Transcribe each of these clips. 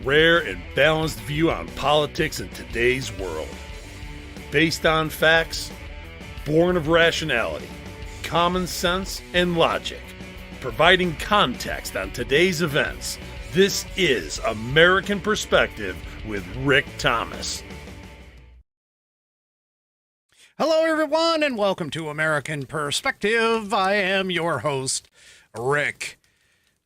rare and balanced view on politics in today's world. Based on facts, born of rationality, common sense, and logic, providing context on today's events, this is American Perspective with Rick Thomas. Hello, everyone, and welcome to American Perspective. I am your host, Rick.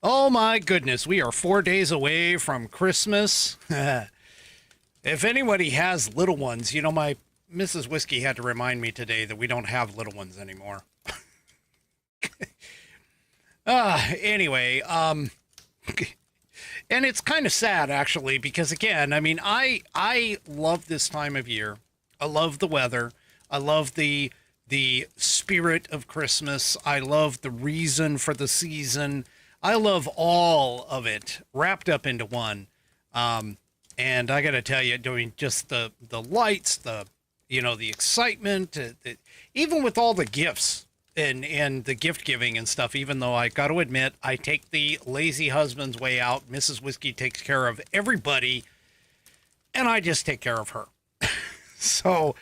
Oh, my goodness, we are 4 days away from Christmas. If anybody has little ones, you know, my Mrs. Whiskey had to remind me today that we don't have little ones anymore. Anyway, and it's kind of sad, actually, because, again, I mean, I love this time of year. I love the weather. I love the spirit of Christmas. I love the reason for the season. I love all of it wrapped up into one. And I got to tell you, doing just the lights, the excitement, even with all the gifts and the gift giving and stuff, even though I got to admit, I take the lazy husband's way out. Mrs. Whiskey takes care of everybody, and I just take care of her. So,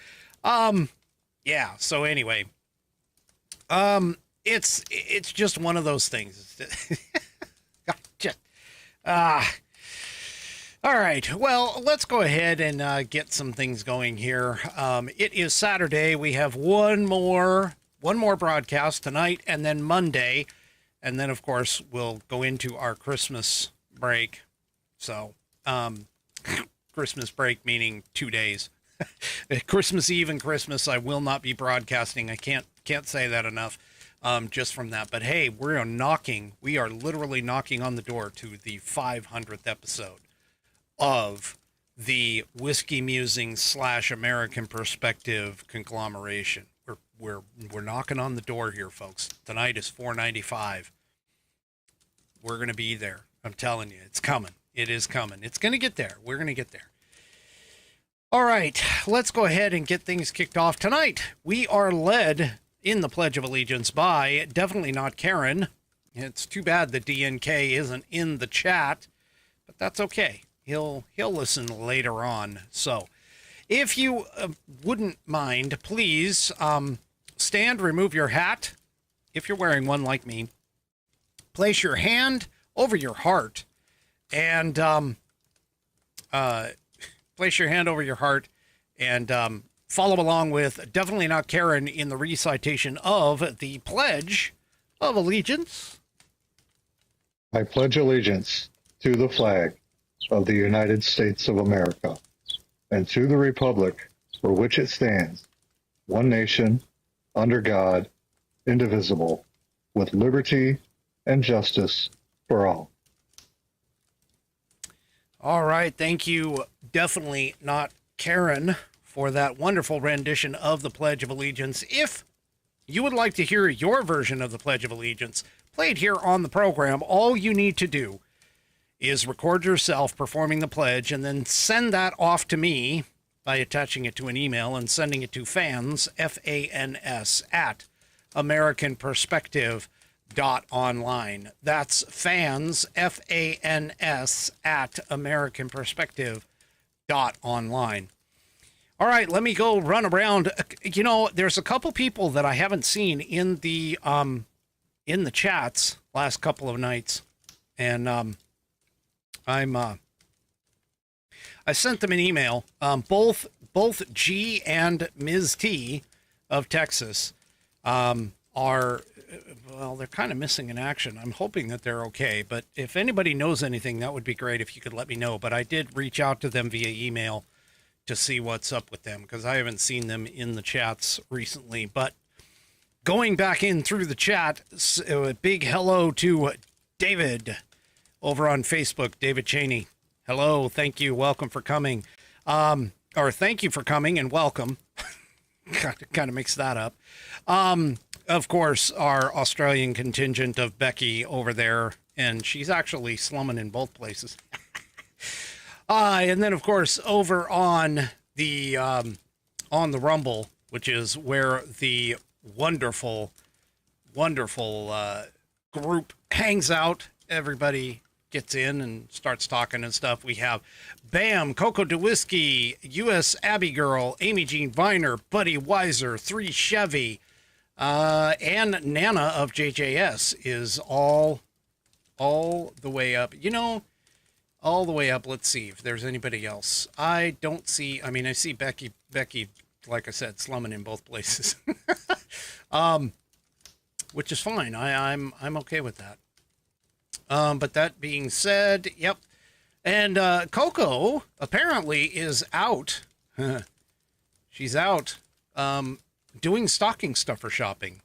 yeah. So anyway, it's just one of those things. All right. Well, let's go ahead and get some things going here. It is Saturday. We have one more broadcast tonight, and then Monday, and then of course we'll go into our Christmas break. So, Christmas break meaning 2 days. Christmas Eve and Christmas, I will not be broadcasting. I can't say that enough, just from that. But hey, we are literally knocking on the door to the 500th episode of the Whiskey Musings / American Perspective conglomeration. We're knocking on the door here, folks. Tonight is 495. We're going to be there. I'm telling you, it's coming. It is coming. It's going to get there. We're going to get there. All right, let's go ahead and get things kicked off. Tonight, we are led in the Pledge of Allegiance by Definitely Not Karen. It's too bad that DNK isn't in the chat, but that's okay. He'll listen later on. So, if you wouldn't mind, please stand, remove your hat, if you're wearing one like me. Place your hand over your heart and place your hand over your heart and follow along with Definitely Not Karen in the recitation of the Pledge of Allegiance. I pledge allegiance to the flag of the United States of America and to the republic for which it stands, one nation, under God, indivisible, with liberty and justice for all. All right. Thank you, Definitely Not Karen, for that wonderful rendition of the Pledge of Allegiance. If you would like to hear your version of the Pledge of Allegiance played here on the program, all you need to do is record yourself performing the pledge and then send that off to me by attaching it to an email and sending it to fans, FANS, at AmericanPerspective.online. That's fans, FANS, at AmericanPerspective.online. All right, let me go run around. You know, there's a couple people that I haven't seen in the chats last couple of nights, and I sent them an email. Both G and Ms. T of Texas are, well, they're kind of missing in action. I'm hoping that they're okay, but if anybody knows anything, that would be great if you could let me know. But I did reach out to them via email to see what's up with them, because I haven't seen them in the chats recently. But going back in through the chat, a big hello to David over on Facebook, David Cheney. Hello, thank you, welcome for coming. Or thank you for coming and welcome. Kind of mix that up. Of course, our Australian contingent of Becky over there, and she's actually slumming in both places. And then, of course, over on the Rumble, which is where the wonderful group hangs out. Everybody gets in and starts talking and stuff. We have Bam, Coco DeWhiskey, U.S. Abbey Girl, Amy Jean Viner, Buddy Weiser, 3 Chevy, and Nana of JJS is all the way up. You know, all the way up. Let's see if there's anybody else. I don't see. I mean, I see Becky, like I said, slumming in both places, which is fine. I'm okay with that. But that being said, yep. And Coco apparently is out. She's out doing stocking stuffer shopping.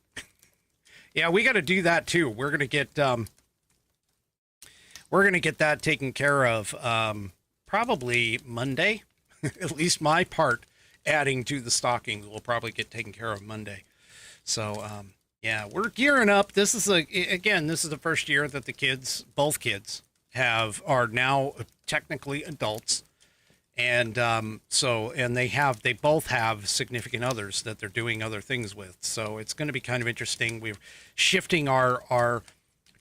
Yeah, we got to do that too. We're gonna get that taken care of probably Monday. At least my part adding to the stockings will probably get taken care of Monday. So yeah, we're gearing up. This is the first year that both kids are now technically adults. And they both have significant others that they're doing other things with. So it's going to be kind of interesting. We're shifting our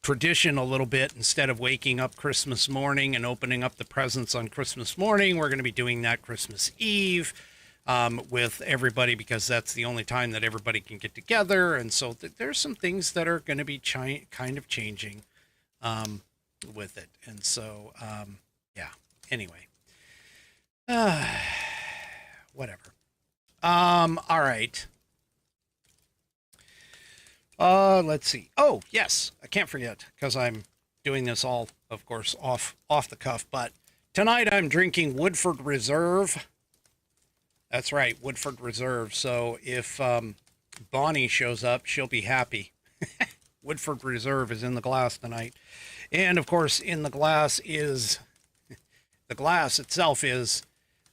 tradition a little bit. Instead of waking up Christmas morning and opening up the presents on Christmas morning, we're going to be doing that Christmas Eve with everybody, because that's the only time that everybody can get together. And so there's some things that are going to be kind of changing with it. And so, yeah, anyway, whatever. All right. Let's see. Oh, yes, I can't forget, because I'm doing this all, of course, off the cuff, but tonight I'm drinking Woodford Reserve. That's right, Woodford Reserve. So if Bonnie shows up, she'll be happy. Woodford Reserve is in the glass tonight. And, of course, in the glass is... the glass itself is...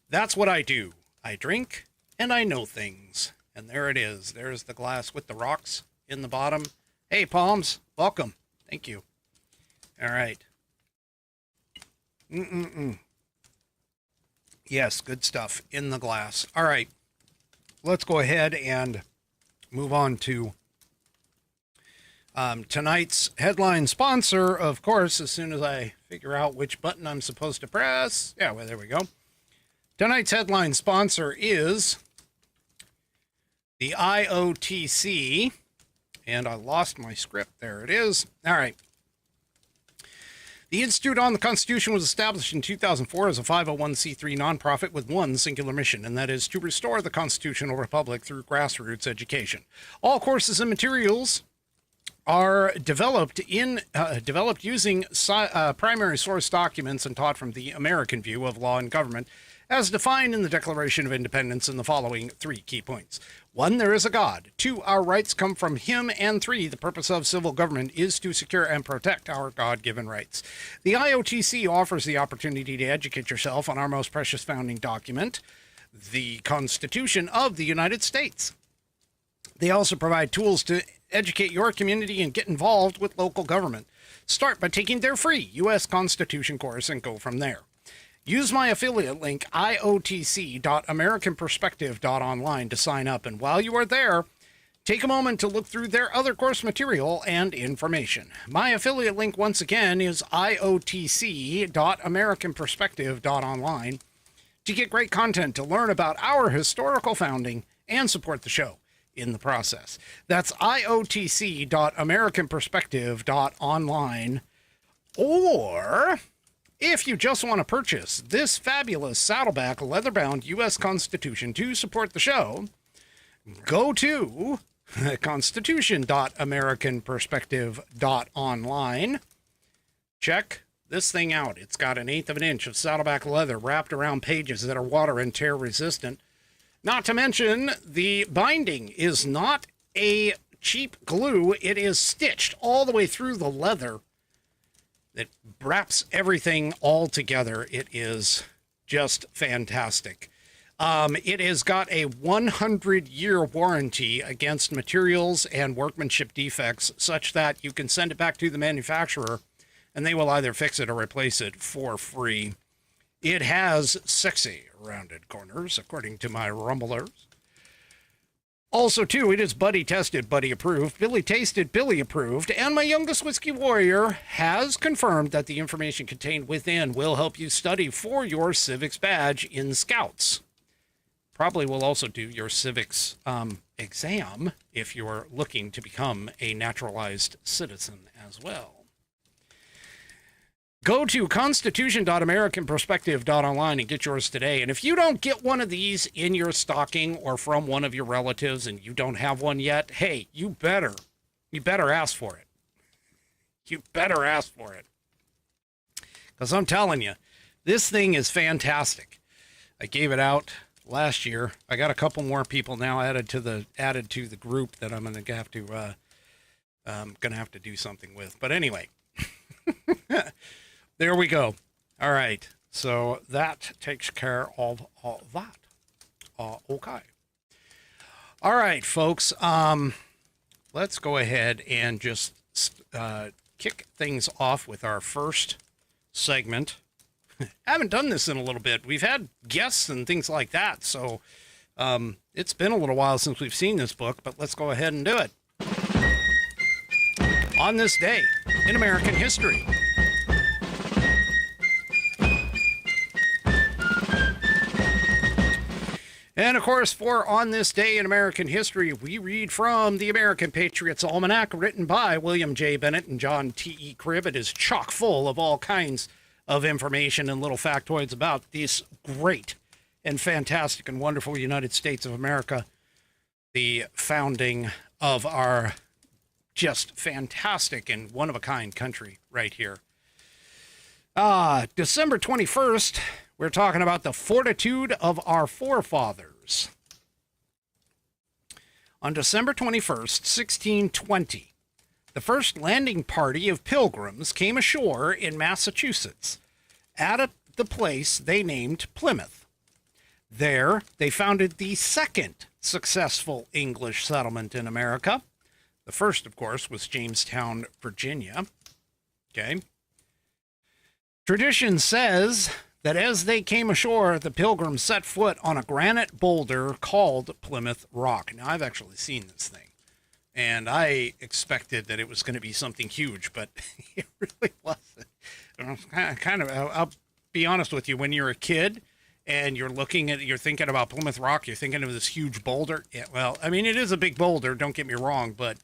That's what I do. I drink, and I know things. And there it is. There's the glass with the rocks in the bottom. Hey, Palms, welcome. Thank you. All right. Yes, good stuff in the glass. All right, let's go ahead and move on to tonight's headline sponsor, of course, as soon as I figure out which button I'm supposed to press. Yeah, well, there we go. Tonight's headline sponsor is the IOTC, and I lost my script. There it is. All right. The Institute on the Constitution was established in 2004 as a 501c3 nonprofit with one singular mission, and that is to restore the constitutional republic through grassroots education. All courses and materials are developed using primary source documents and taught from the American view of law and government, as defined in the Declaration of Independence in the following 3 key points. 1, there is a God. 2, our rights come from him. And 3, the purpose of civil government is to secure and protect our God-given rights. The IOTC offers the opportunity to educate yourself on our most precious founding document, the Constitution of the United States. They also provide tools to educate your community and get involved with local government. Start by taking their free U.S. Constitution course and go from there. Use my affiliate link, iotc.americanperspective.online, to sign up. And while you are there, take a moment to look through their other course material and information. My affiliate link, once again, is iotc.americanperspective.online to get great content to learn about our historical founding and support the show in the process. That's iotc.americanperspective.online. Or... if you just want to purchase this fabulous Saddleback leather-bound U.S. Constitution to support the show, go to constitution.americanperspective.online. Check this thing out. It's got 1/8 of an inch of Saddleback leather wrapped around pages that are water and tear resistant. Not to mention, the binding is not a cheap glue. It is stitched all the way through the leather. It wraps everything all together. It is just fantastic. It has got a 100-year warranty against materials and workmanship defects, such that you can send it back to the manufacturer and they will either fix it or replace it for free. It has sexy rounded corners, according to my rumblers. Also, too, it is buddy tested, buddy approved, Billy tasted, Billy approved, and my youngest whiskey warrior has confirmed that the information contained within will help you study for your civics badge in Scouts. Probably will also do your civics exam if you're looking to become a naturalized citizen as well. Go to constitution.americanperspective.online and get yours today. And if you don't get one of these in your stocking or from one of your relatives and you don't have one yet, hey, you better ask for it. You better ask for it. Because I'm telling you, this thing is fantastic. I gave it out last year. I got a couple more people now added to the group that I'm going to have to do something with. But anyway. There we go. All right. So that takes care of all that. Okay. All right, folks. Let's go ahead and just kick things off with our first segment. I haven't done this in a little bit. We've had guests and things like that. So it's been a little while since we've seen this book, but let's go ahead and do it. On this day in American history. And, of course, for On This Day in American History, we read from the American Patriot's Almanac, written by William J. Bennett and John T.E. Cribb. It is chock full of all kinds of information and little factoids about this great and fantastic and wonderful United States of America, the founding of our just fantastic and one-of-a-kind country right here. December 21st, we're talking about the fortitude of our forefathers. On December 21st, 1620, the first landing party of pilgrims came ashore in Massachusetts at the place they named Plymouth. There, they founded the second successful English settlement in America. The first, of course, was Jamestown, Virginia. Okay. Tradition says that as they came ashore, the pilgrims set foot on a granite boulder called Plymouth Rock. Now, I've actually seen this thing, and I expected that it was going to be something huge, but it really wasn't. I'll be honest with you, when you're a kid and you're thinking about Plymouth Rock, you're thinking of this huge boulder. Yeah, well, I mean, it is a big boulder, don't get me wrong, but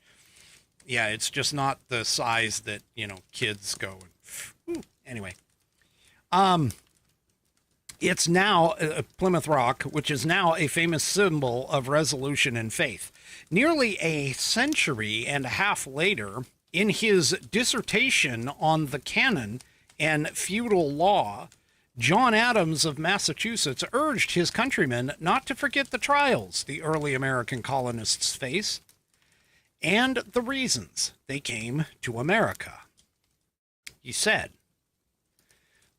yeah, it's just not the size that, kids go. Anyway. It's now Plymouth Rock, which is now a famous symbol of resolution and faith. Nearly a century and a half later, in his dissertation on the canon and feudal law, John Adams of Massachusetts urged his countrymen not to forget the trials the early American colonists faced and the reasons they came to America. He said,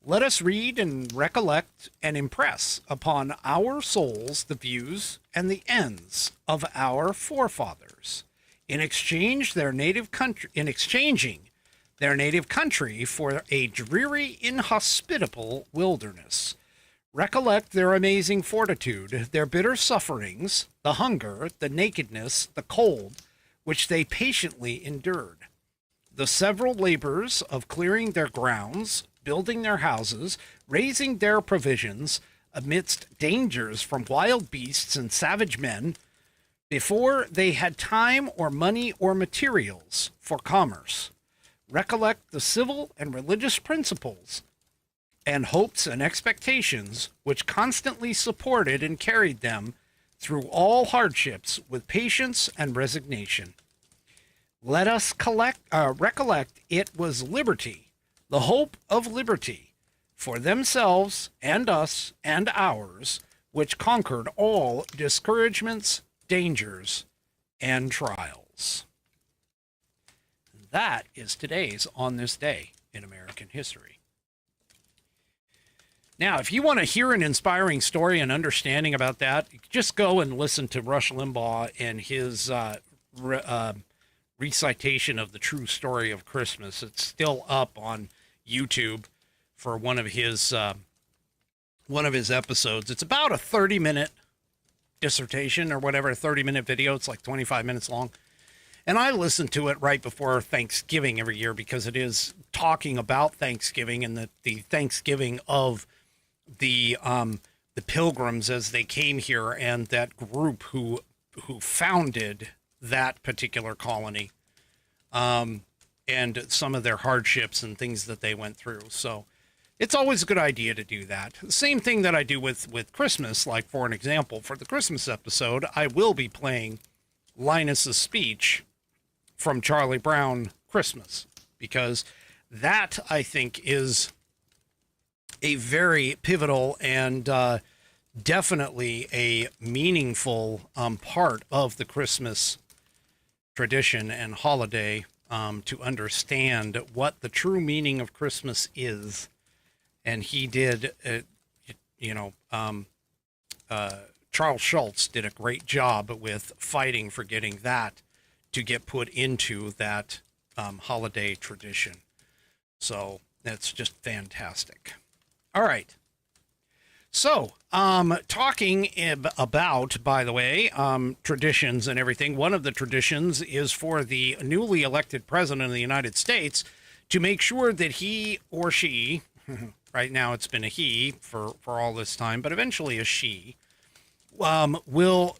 "Let us read and recollect and impress upon our souls the views and the ends of our forefathers, in exchanging their native country for a dreary, inhospitable wilderness. Recollect their amazing fortitude, their bitter sufferings, the hunger, the nakedness, the cold, which they patiently endured, the several labors of clearing their grounds, building their houses, raising their provisions, amidst dangers from wild beasts and savage men, before they had time or money or materials for commerce. Recollect the civil and religious principles and hopes and expectations which constantly supported and carried them through all hardships with patience and resignation. Let us recollect it was liberty, the hope of liberty, for themselves and us and ours, which conquered all discouragements, dangers, and trials." That is today's On This Day in American History. Now, if you want to hear an inspiring story and understanding about that, just go and listen to Rush Limbaugh and his recitation of the true story of Christmas. It's still up on YouTube for one of his episodes. It's about a 30-minute dissertation or whatever, a 30-minute video. It's like 25 minutes long. And I listen to it right before Thanksgiving every year because it is talking about Thanksgiving and the Thanksgiving of the Pilgrims as they came here and that group who founded that particular colony, and some of their hardships and things that they went through. So it's always a good idea to do that. The same thing that I do with Christmas, like for an example, for the Christmas episode, I will be playing Linus's speech from Charlie Brown Christmas, because that, I think, is a very pivotal and definitely a meaningful part of the Christmas tradition and holiday, to understand what the true meaning of Christmas is. And he did, Charles Schultz did a great job with fighting for getting that to get put into that holiday tradition. So that's just fantastic. All right. So, talking about, by the way, traditions and everything, one of the traditions is for the newly elected president of the United States to make sure that he or she, right now it's been a he for all this time, but eventually a she, will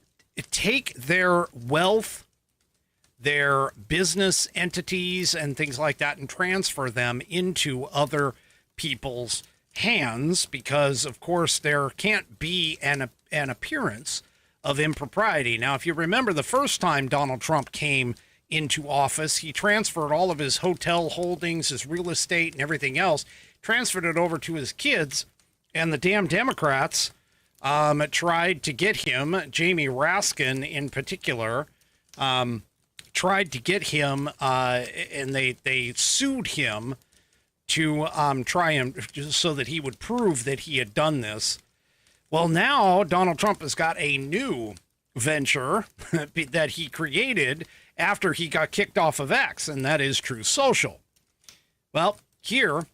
take their wealth, their business entities and things like that and transfer them into other people's hands, because of course there can't be an appearance of impropriety. Now, if you remember the first time Donald Trump came into office, he transferred all of his hotel holdings, his real estate and everything else, transferred it over to his kids, and the damn Democrats tried to get him, Jamie Raskin in particular, tried to get him, and they sued him to try and so that he would prove that he had done this. Well, now Donald Trump has got a new venture that he created after he got kicked off of X, and that is Truth Social. Well, here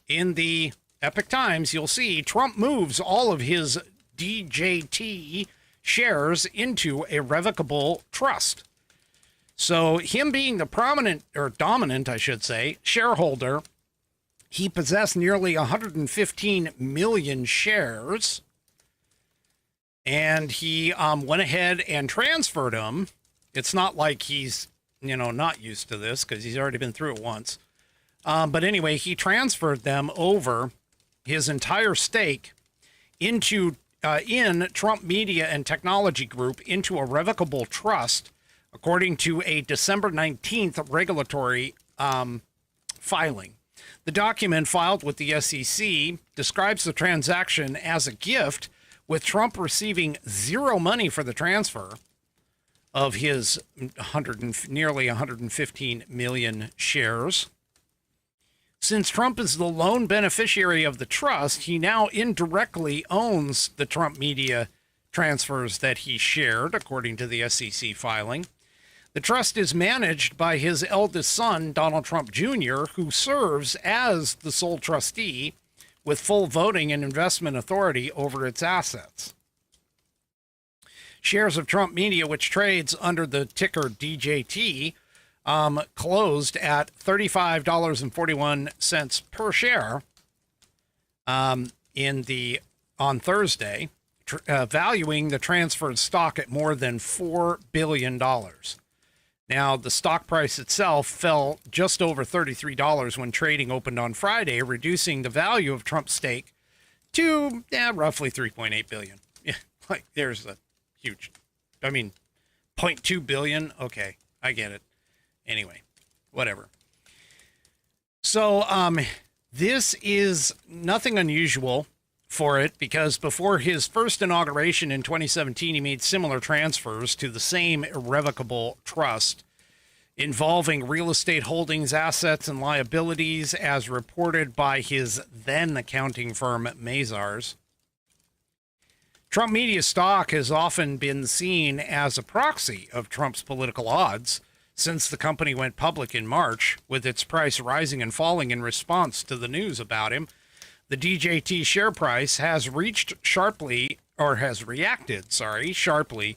in the Epoch Times, you'll see Trump moves all of his DJT shares into a revocable trust. So him being the prominent, or dominant, I should say, shareholder, he possessed nearly 115 million shares, and he went ahead and transferred them. It's not like he's, not used to this because he's already been through it once. But anyway, he transferred them over, his entire stake, into in Trump Media and Technology Group, into a revocable trust, according to a December 19th regulatory filing. The document filed with the SEC describes the transaction as a gift, with Trump receiving zero money for the transfer of his nearly 115 million shares. Since Trump is the lone beneficiary of the trust, he now indirectly owns the Trump Media transfers that he shared, according to the SEC filing. The trust is managed by his eldest son, Donald Trump Jr., who serves as the sole trustee with full voting and investment authority over its assets. Shares of Trump Media, which trades under the ticker DJT, closed at $35.41 per share on Thursday, valuing the transferred stock at more than $4 billion. Now, the stock price itself fell just over $33 when trading opened on Friday, reducing the value of Trump's stake to roughly $3.8 billion. Yeah, like there's a huge, $0.2 billion. Okay, I get it. Anyway, whatever. So, this is nothing unusual for it, because before his first inauguration in 2017, he made similar transfers to the same irrevocable trust involving real estate holdings, assets, and liabilities, as reported by his then accounting firm, Mazars. Trump Media stock has often been seen as a proxy of Trump's political odds since the company went public in March, with its price rising and falling in response to the news about him. The DJT share price has risen sharply has reacted, sharply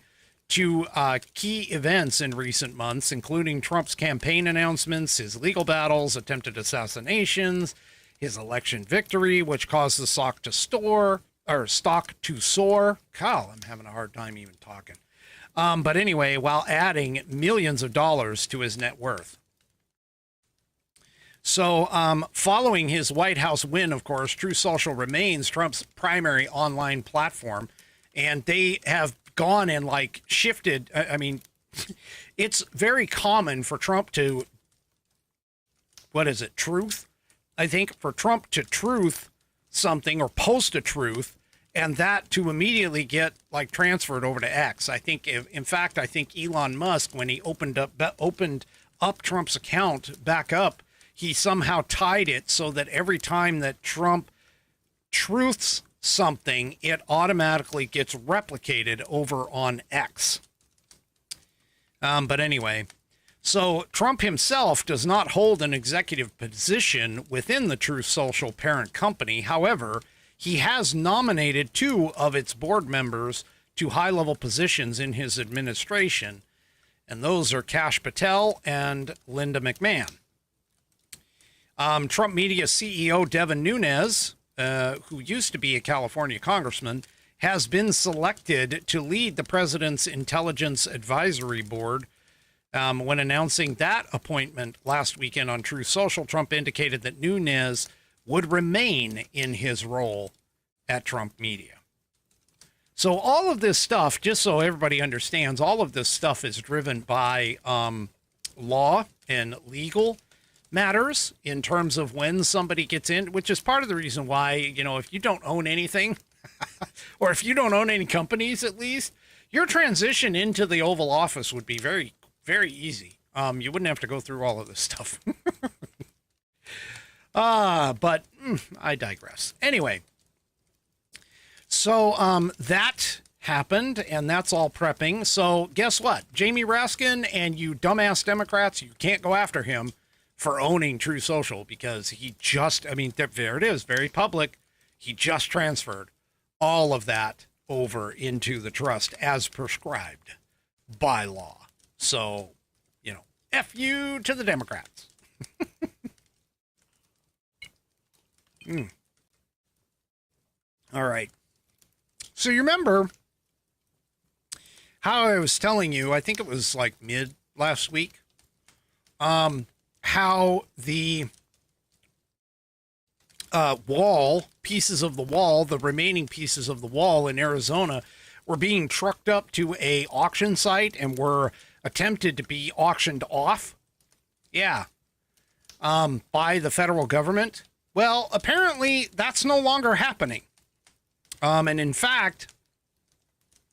to key events in recent months, including Trump's campaign announcements, his legal battles, attempted assassinations, his election victory, which caused the stock to soar. God, I'm having a hard time even talking. But anyway, while adding millions of dollars to his net worth. So following his White House win, of course, Truth Social remains Trump's primary online platform. And they have gone and shifted. I mean, it's very common for Trump to, truth? I think for Trump to truth something or post a truth and that to immediately get transferred over to X. I think, in fact, I think Elon Musk, when he opened up Trump's account back up, he somehow tied it so that every time that Trump truths something, it automatically gets replicated over on X. But anyway, so Trump himself does not hold an executive position within the Truth Social parent company. However, he has nominated 2 of its board members to high-level positions in his administration, and those are Kash Patel and Linda McMahon. Trump Media CEO Devin Nunes, who used to be a California congressman, has been selected to lead the president's Intelligence Advisory Board. When announcing that appointment last weekend on Truth Social, Trump indicated that Nunes would remain in his role at Trump Media. So all of this stuff, just so everybody understands, all of this stuff is driven by law and legal matters in terms of when somebody gets in, which is part of the reason why, if you don't own anything or if you don't own any companies, at least your transition into the Oval Office would be very, very easy. You wouldn't have to go through all of this stuff. But I digress. Anyway, so that happened, and that's all prepping. So guess what? Jamie Raskin and you dumbass Democrats, you can't go after him for owning Truth Social because he just, there it is, very public. He just transferred all of that over into the trust as prescribed by law. So, F you to the Democrats. All right. So you remember how I was telling you, I think it was mid last week, how the pieces of the wall, the remaining pieces of the wall in Arizona were being trucked up to a auction site and were attempted to be auctioned off. Yeah. By the federal government. Well, apparently that's no longer happening. And in fact,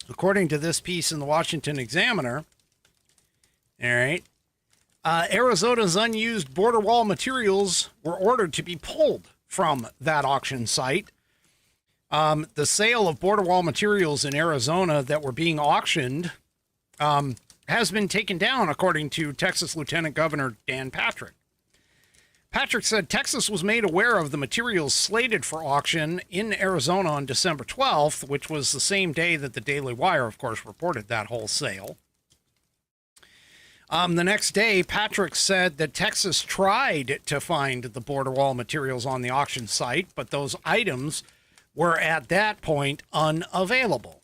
according to this piece in the Washington Examiner, all right, Arizona's unused border wall materials were ordered to be pulled from that auction site. The sale of border wall materials in Arizona that were being auctioned has been taken down, according to Texas Lieutenant Governor Dan Patrick. Patrick said Texas was made aware of the materials slated for auction in Arizona on December 12th, which was the same day that the Daily Wire, of course, reported that whole sale. The next day, Patrick said that Texas tried to find the border wall materials on the auction site, but those items were at that point unavailable.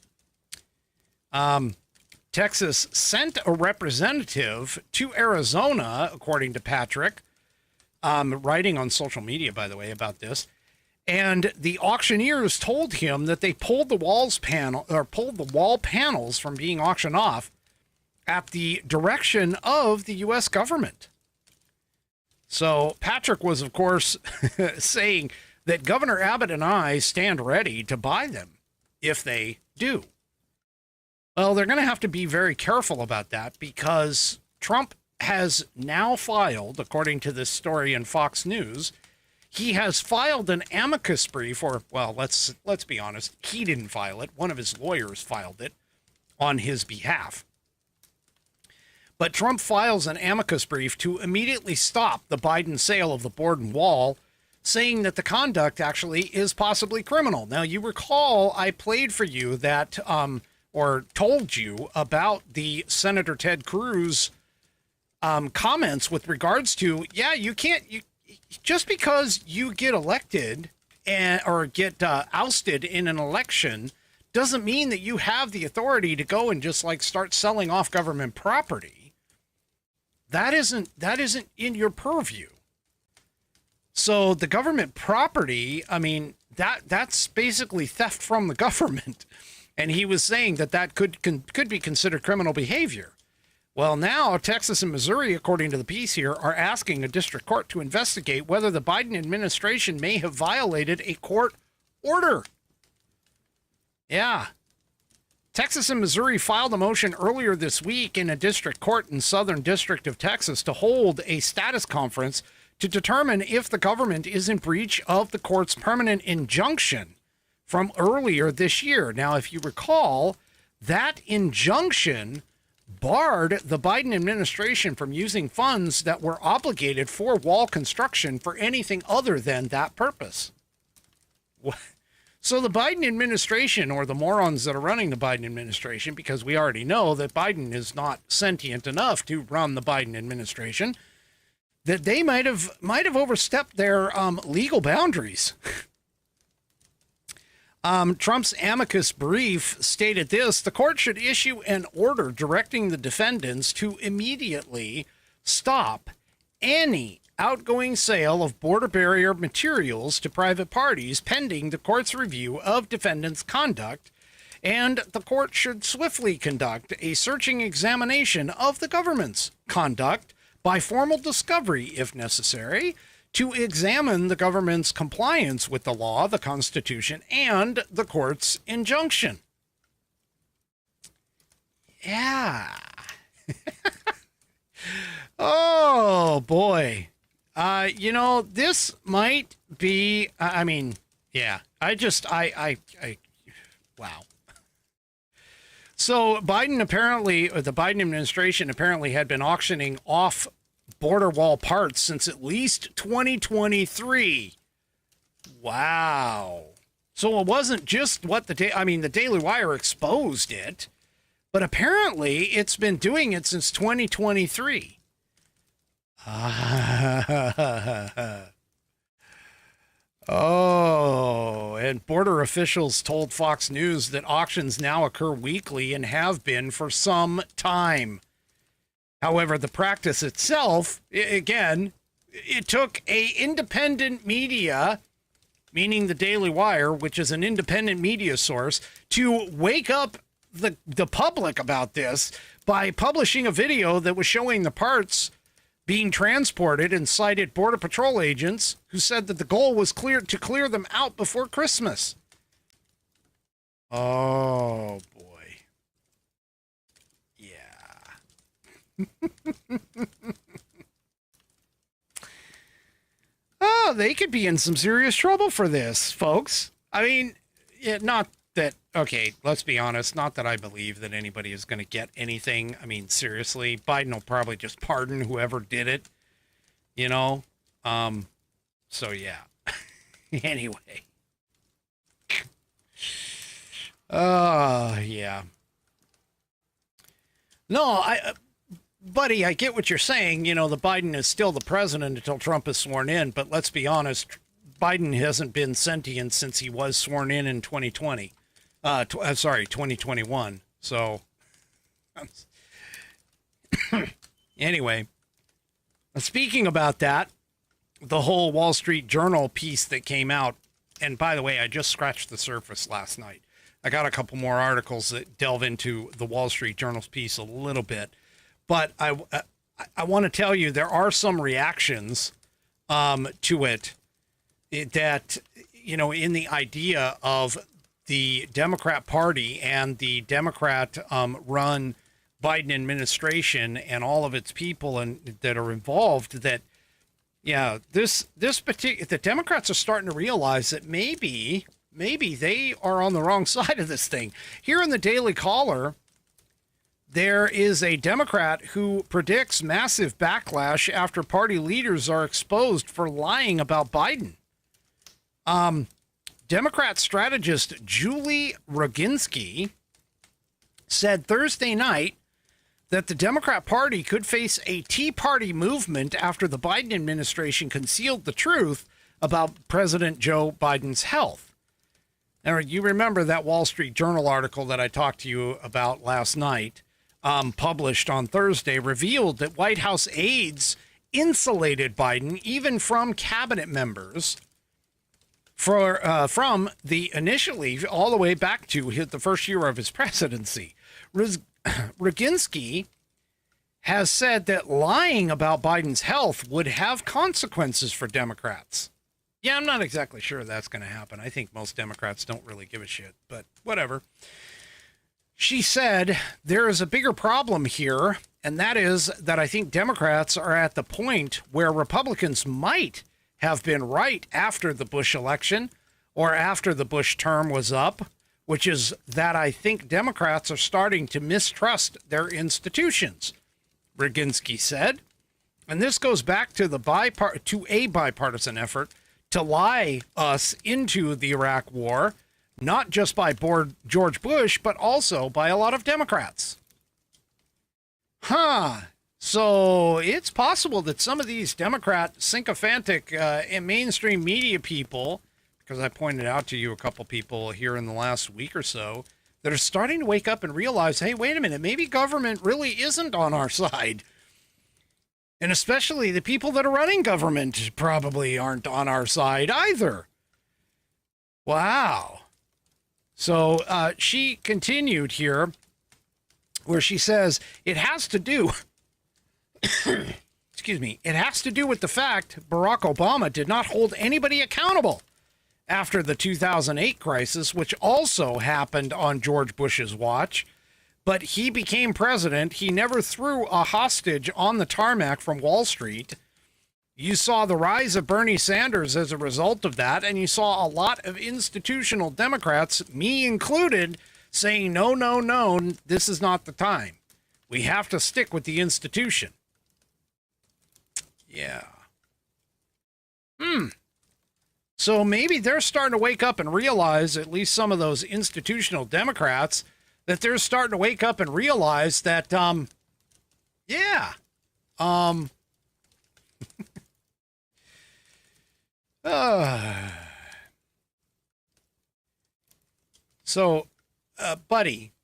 Texas sent a representative to Arizona, according to Patrick, writing on social media, by the way, about this. And the auctioneers told him that they pulled the wall panels from being auctioned off at the direction of the U.S. government. So Patrick was, of course, saying that Governor Abbott and I stand ready to buy them if they do. Well, they're going to have to be very careful about that because Trump has now filed, according to this story in Fox News, he has filed an amicus brief, or, well, let's be honest, he didn't file it. One of his lawyers filed it on his behalf. But Trump files an amicus brief to immediately stop the Biden sale of the border wall, saying that the conduct actually is possibly criminal. Now, you recall I played for you that, or told you about the Senator Ted Cruz comments with regards to, yeah, you can't, just because you get elected or get ousted in an election doesn't mean that you have the authority to go and just like start selling off government property. That isn't in your purview. So the government property, I mean, that's basically theft from the government. And he was saying that could be considered criminal behavior. Well, now Texas and Missouri, according to the piece here, are asking a district court to investigate whether the Biden administration may have violated a court order. Yeah. Texas and Missouri filed a motion earlier this week in a district court in Southern District of Texas to hold a status conference to determine if the government is in breach of the court's permanent injunction from earlier this year. Now, if you recall, that injunction barred the Biden administration from using funds that were obligated for wall construction for anything other than that purpose. So the Biden administration, or the morons that are running the Biden administration, because we already know that Biden is not sentient enough to run the Biden administration, that they might have overstepped their legal boundaries. Trump's amicus brief stated this: the court should issue an order directing the defendants to immediately stop any outgoing sale of border barrier materials to private parties pending the court's review of defendants' conduct, and the court should swiftly conduct a searching examination of the government's conduct by formal discovery, if necessary, to examine the government's compliance with the law, the Constitution, and the court's injunction. Yeah. Oh, boy. This might be, yeah, wow. So the Biden administration apparently had been auctioning off border wall parts since at least 2023. Wow. So it wasn't just what the Daily Wire exposed it, but apparently it's been doing it since 2023. Oh, and border officials told Fox News that auctions now occur weekly and have been for some time. However, the practice itself, again, it took a independent media, meaning the Daily Wire, which is an independent media source, to wake up the public about this by publishing a video that was showing the parts being transported and cited Border Patrol agents who said that the goal was to clear them out before Christmas. Oh, boy. Oh, they could be in some serious trouble for this, folks. I mean, not that, okay, let's be honest, not that I believe that anybody is going to get anything. I mean, seriously, Biden will probably just pardon whoever did it, so yeah. Anyway. Yeah. No, buddy, I get what you're saying. The Biden is still the president until Trump is sworn in. But let's be honest, Biden hasn't been sentient since he was sworn in 2020. 2021. So, anyway, speaking about that, the whole Wall Street Journal piece that came out, and by the way, I just scratched the surface last night. I got a couple more articles that delve into the Wall Street Journal's piece a little bit. But I want to tell you, there are some reactions to it that, in the idea of the Democrat Party and the Democrat run Biden administration and all of its people that are involved, that, yeah, the Democrats are starting to realize that maybe they are on the wrong side of this thing. Here in the Daily Caller, there is a Democrat who predicts massive backlash after party leaders are exposed for lying about Biden. Democrat strategist Julie Roginski said Thursday night that the Democrat Party could face a Tea Party movement after the Biden administration concealed the truth about President Joe Biden's health. Now, you remember that Wall Street Journal article that I talked to you about last night, published on Thursday, revealed that White House aides insulated Biden even from cabinet members from the initially all the way back to the first year of his presidency. Roginski has said that lying about Biden's health would have consequences for Democrats. Yeah, I'm not exactly sure that's going to happen. I think most Democrats don't really give a shit, but whatever. She said there is a bigger problem here, and that is that I think Democrats are at the point where Republicans might have been right after the Bush election or after the Bush term was up, which is that I think Democrats are starting to mistrust their institutions, Roginski said. And this goes back to a bipartisan effort to lie us into the Iraq war, not just by George Bush, but also by a lot of Democrats. So it's possible that some of these Democrat sycophantic and mainstream media people, because I pointed out to you a couple people here in the last week or so, that are starting to wake up and realize, hey, wait a minute, maybe government really isn't on our side. And especially the people that are running government probably aren't on our side either. Wow. So she continued here where she says it has to do, excuse me, it has to do with the fact Barack Obama did not hold anybody accountable after the 2008 crisis, which also happened on George Bush's watch. But he became president. He never threw a hostage on the tarmac from Wall Street. You saw the rise of Bernie Sanders as a result of that, and you saw a lot of institutional Democrats, me included, saying, no, no, no, this is not the time. We have to stick with the institution. Yeah. So maybe they're starting to wake up and realize, at least some of those institutional Democrats, that they're starting to wake up and realize that, buddy,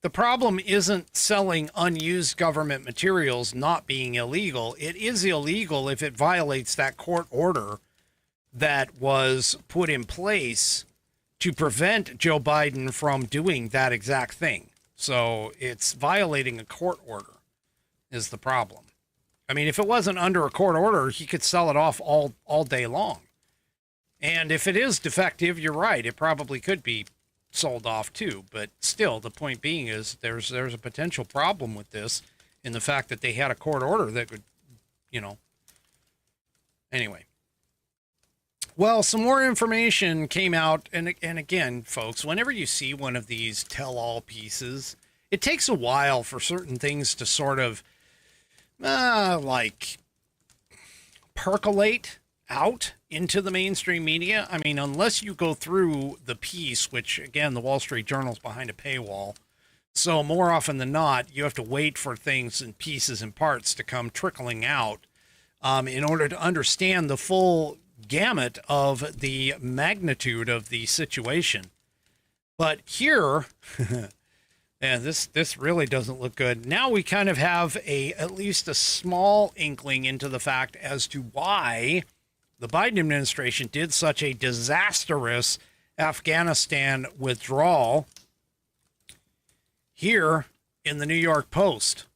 the problem isn't selling unused government materials not being illegal. It is illegal if it violates that court order that was put in place to prevent Joe Biden from doing that exact thing. So it's violating a court order is the problem. I mean, if it wasn't under a court order, he could sell it off all day long. And if it is defective, you're right, it probably could be sold off too. But still, the point being is there's a potential problem with this in the fact that they had a court order that could, anyway. Well, some more information came out, and again, folks, whenever you see one of these tell-all pieces, it takes a while for certain things to sort of, percolate out into the mainstream media. I mean, unless you go through the piece, which, again, the Wall Street Journal's behind a paywall, so more often than not, you have to wait for things in pieces and parts to come trickling out in order to understand the full gamut of the magnitude of the situation. But here, and this really doesn't look good. Now we kind of have at least a small inkling into the fact as to why the Biden administration did such a disastrous Afghanistan withdrawal. Here in the New York Post,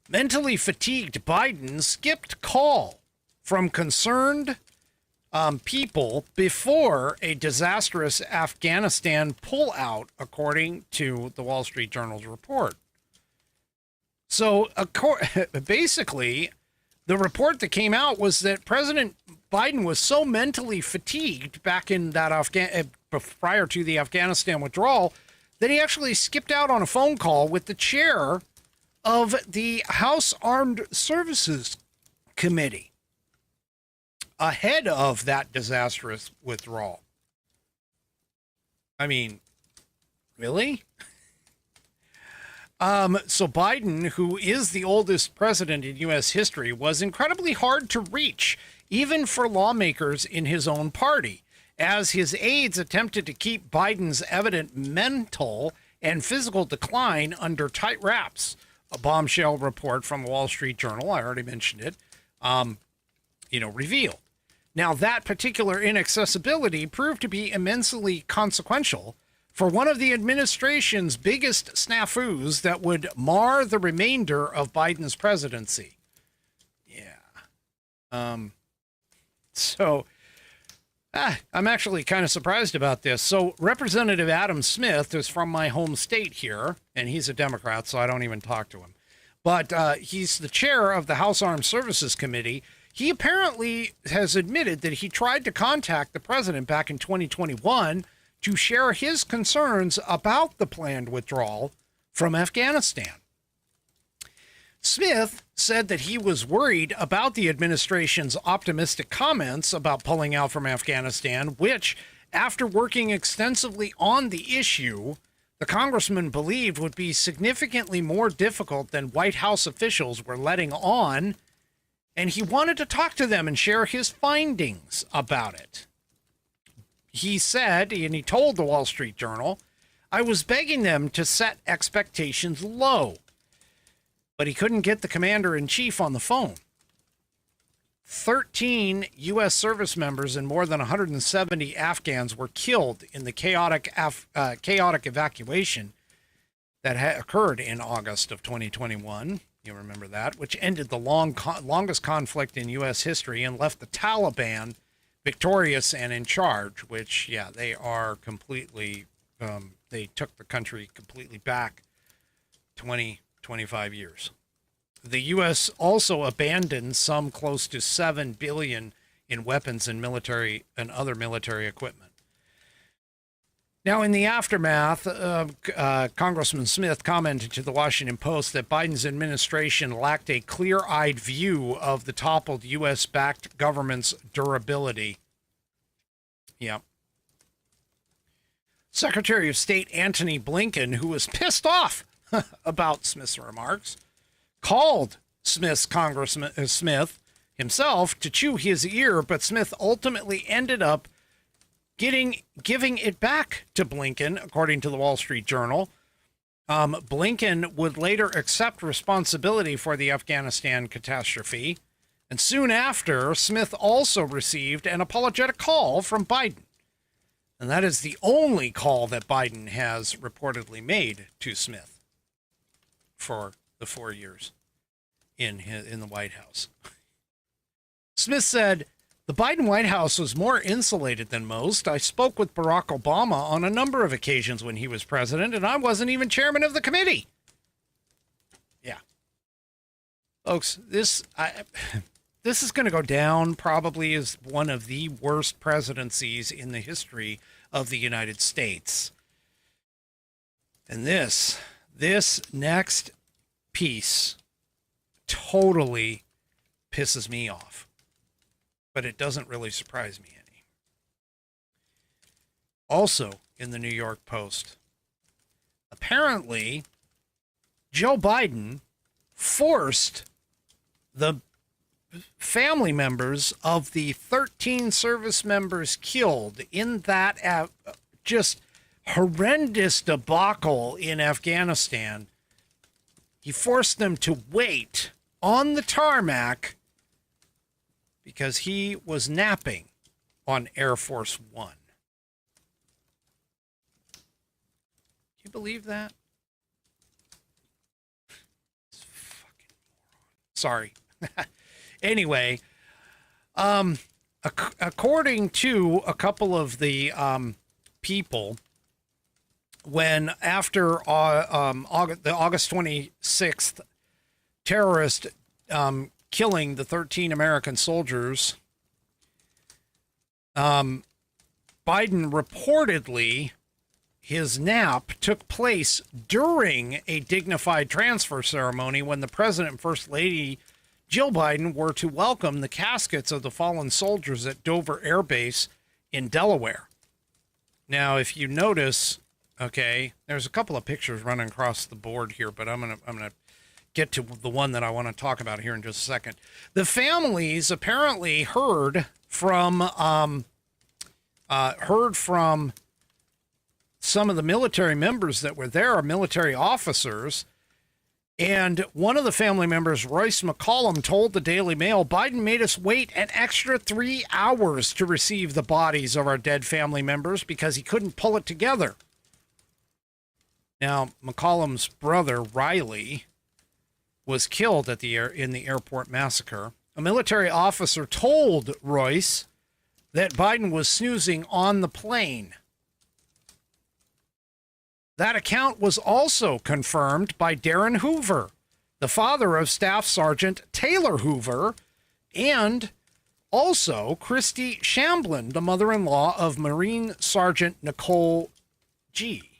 mentally fatigued Biden skipped call from concerned people before a disastrous Afghanistan pullout, according to the Wall Street Journal's report. So basically, the report that came out was that President Biden was so mentally fatigued back in that prior to the Afghanistan withdrawal that he actually skipped out on a phone call with the chair of the House Armed Services Committee. ahead of that disastrous withdrawal. I mean, really? So Biden, who is the oldest president in U.S. history, was incredibly hard to reach, even for lawmakers in his own party, as his aides attempted to keep Biden's evident mental and physical decline under tight wraps. A bombshell report from the Wall Street Journal, I already mentioned it, revealed. Now, that particular inaccessibility proved to be immensely consequential for one of the administration's biggest snafus that would mar the remainder of Biden's presidency. Yeah. I'm actually kind of surprised about this. So Representative Adam Smith is from my home state here, and he's a Democrat, so I don't even talk to him. But he's the chair of the House Armed Services Committee. He apparently has admitted that he tried to contact the president back in 2021 to share his concerns about the planned withdrawal from Afghanistan. Smith said that he was worried about the administration's optimistic comments about pulling out from Afghanistan, which, after working extensively on the issue, the congressman believed would be significantly more difficult than White House officials were letting on, and he wanted to talk to them and share his findings about it. He said, and he told the Wall Street Journal, "I was begging them to set expectations low." But he couldn't get the commander-in-chief on the phone. 13 U.S. service members and more than 170 Afghans were killed in the chaotic evacuation that occurred in August of 2021. You remember that, which ended the longest conflict in U.S. history and left the Taliban victorious and in charge, which, yeah, they are completely, they took the country completely back 25 years. The U.S. also abandoned some close to $7 billion in weapons and military and other military equipment. Now, in the aftermath, Congressman Smith commented to the Washington Post that Biden's administration lacked a clear-eyed view of the toppled U.S.-backed government's durability. Yeah. Secretary of State Antony Blinken, who was pissed off about Smith's remarks, called Congressman Smith himself to chew his ear, but Smith ultimately ended up giving it back to Blinken, according to the Wall Street Journal. Blinken would later accept responsibility for the Afghanistan catastrophe, and soon after, Smith also received an apologetic call from Biden. And that is the only call that Biden has reportedly made to Smith for the 4 years in the White House. Smith said, "The Biden White House was more insulated than most. I spoke with Barack Obama on a number of occasions when he was president, and I wasn't even chairman of the committee." Yeah. Folks, this is going to go down probably as one of the worst presidencies in the history of the United States. And this next piece totally pisses me off, but it doesn't really surprise me any. Also in the New York Post, apparently Joe Biden forced the family members of the 13 service members killed in that just horrendous debacle in Afghanistan. He forced them to wait on the tarmac because he was napping on Air Force One. Can you believe that? It's fucking moron. Sorry. Anyway, according to a couple of the people, when after the August 26th terrorist killing the 13 American soldiers, Biden reportedly, his nap took place during a dignified transfer ceremony when the president and first lady Jill Biden were to welcome the caskets of the fallen soldiers at Dover Air Base in Delaware. Now, if you notice, okay, there's a couple of pictures running across the board here, but I'm gonna get to the one that I want to talk about here in just a second. The families apparently heard from some of the military members that were there, military officers. And one of the family members, Royce McCollum, told the Daily Mail, Biden made us wait an extra 3 hours to receive the bodies of our dead family members because he couldn't pull it together. Now, McCollum's brother, Riley, was killed in the airport massacre. A military officer told Royce that Biden was snoozing on the plane. That account was also confirmed by Darren Hoover, the father of Staff Sergeant Taylor Hoover, and also Christy Shamblin, the mother-in-law of Marine Sergeant Nicole G.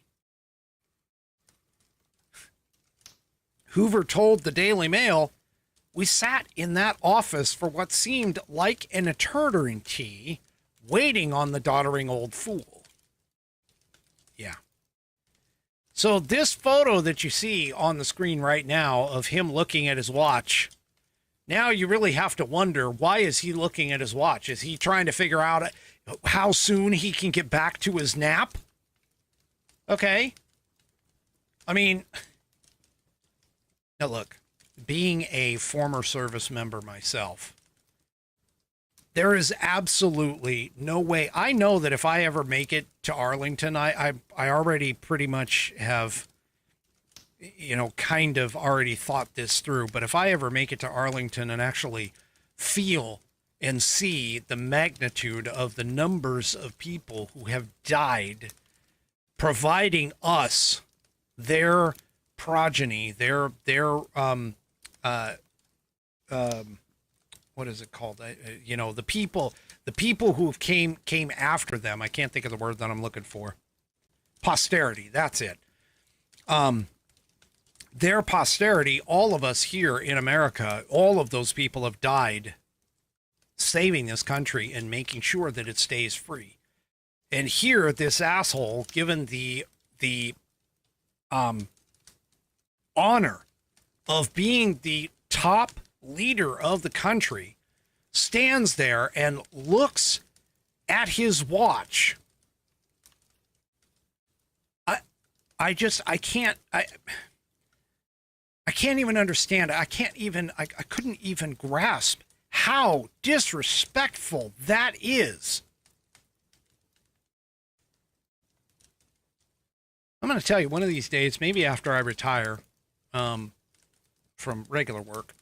Hoover told the Daily Mail, we sat in that office for what seemed like an eternity, waiting on the doddering old fool. Yeah. So this photo that you see on the screen right now of him looking at his watch, now you really have to wonder, why is he looking at his watch? Is he trying to figure out how soon he can get back to his nap? Okay. I mean, now look, being a former service member myself, there is absolutely no way. I know that if I ever make it to Arlington, I already pretty much have, kind of already thought this through. But if I ever make it to Arlington and actually feel and see the magnitude of the numbers of people who have died, providing us their progeny, their what is it called? The people who came after them. I can't think of the word that I'm looking for. Posterity. That's it. Their posterity, all of us here in America, all of those people have died saving this country and making sure that it stays free. And here, this asshole, given the honor of being the top leader of the country, stands there and looks at his watch. I can't even understand. I couldn't even grasp how disrespectful that is. I'm going to tell you, one of these days, maybe after I retire from regular work,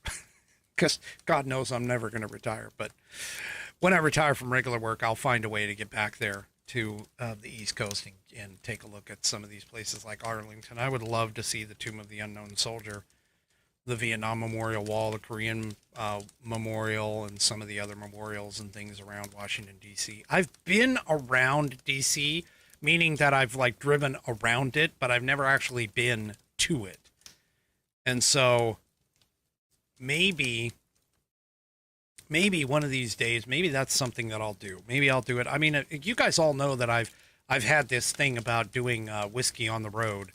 because God knows I'm never going to retire, but when I retire from regular work, I'll find a way to get back there to the East Coast and take a look at some of these places like Arlington. I would love to see the Tomb of the Unknown Soldier, the Vietnam Memorial Wall, the Korean Memorial, and some of the other memorials and things around Washington, D.C. I've been around D.C., meaning that I've driven around it, but I've never actually been to it. And so maybe one of these days, maybe that's something that I'll do. Maybe I'll do it. I mean, you guys all know that I've had this thing about doing whiskey on the road,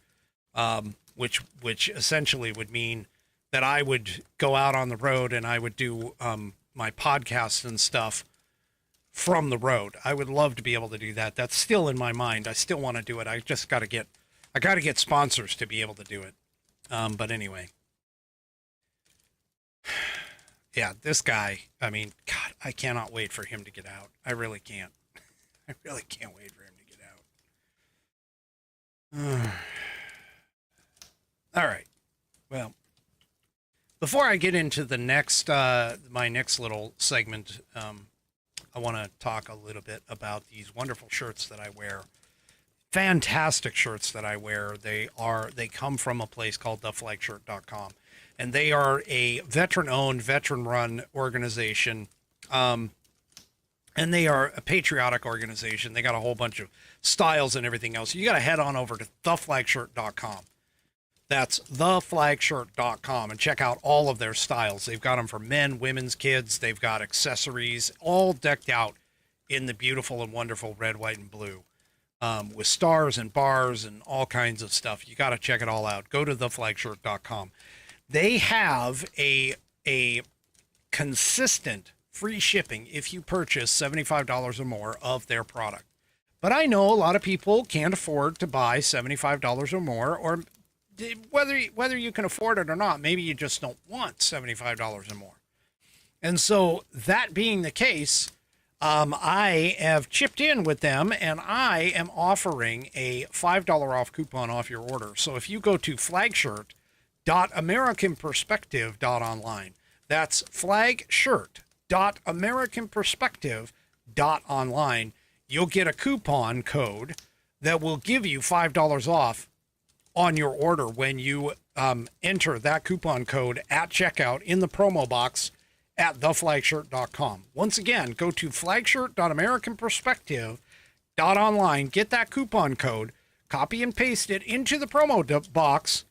which essentially would mean that I would go out on the road and I would do my podcasts and stuff from the road. I would love to be able to do that. That's still in my mind. I still want to do it. I just got to get sponsors to be able to do it. But anyway. Yeah, this guy, I mean, God, I cannot wait for him to get out. I really can't. I really can't wait for him to get out. All right. Well, before I get into the next, my next little segment, I want to talk a little bit about these wonderful shirts that I wear. Fantastic shirts that I wear. They come from a place called theflagshirt.com. And they are a veteran-owned, veteran-run organization. And they are a patriotic organization. They got a whole bunch of styles and everything else. You got to head on over to theflagshirt.com. That's theflagshirt.com, and check out all of their styles. They've got them for men, women's, kids. They've got accessories all decked out in the beautiful and wonderful red, white, and blue, with stars and bars and all kinds of stuff. You got to check it all out. Go to theflagshirt.com. They have a consistent free shipping if you purchase $75 or more of their product. But I know a lot of people can't afford to buy $75 or more, or whether you can afford it or not, maybe you just don't want $75 or more. And so that being the case, I have chipped in with them, and I am offering a $5 off coupon off your order. So if you go to flagshirt.americanperspective.online, that's flagshirt.americanperspective.online, you'll get a coupon code that will give you $5 off on your order when you enter that coupon code at checkout in the promo box at theflagshirt.com. Once again, go to flagshirt.americanperspective.online, get that coupon code, copy and paste it into the promo box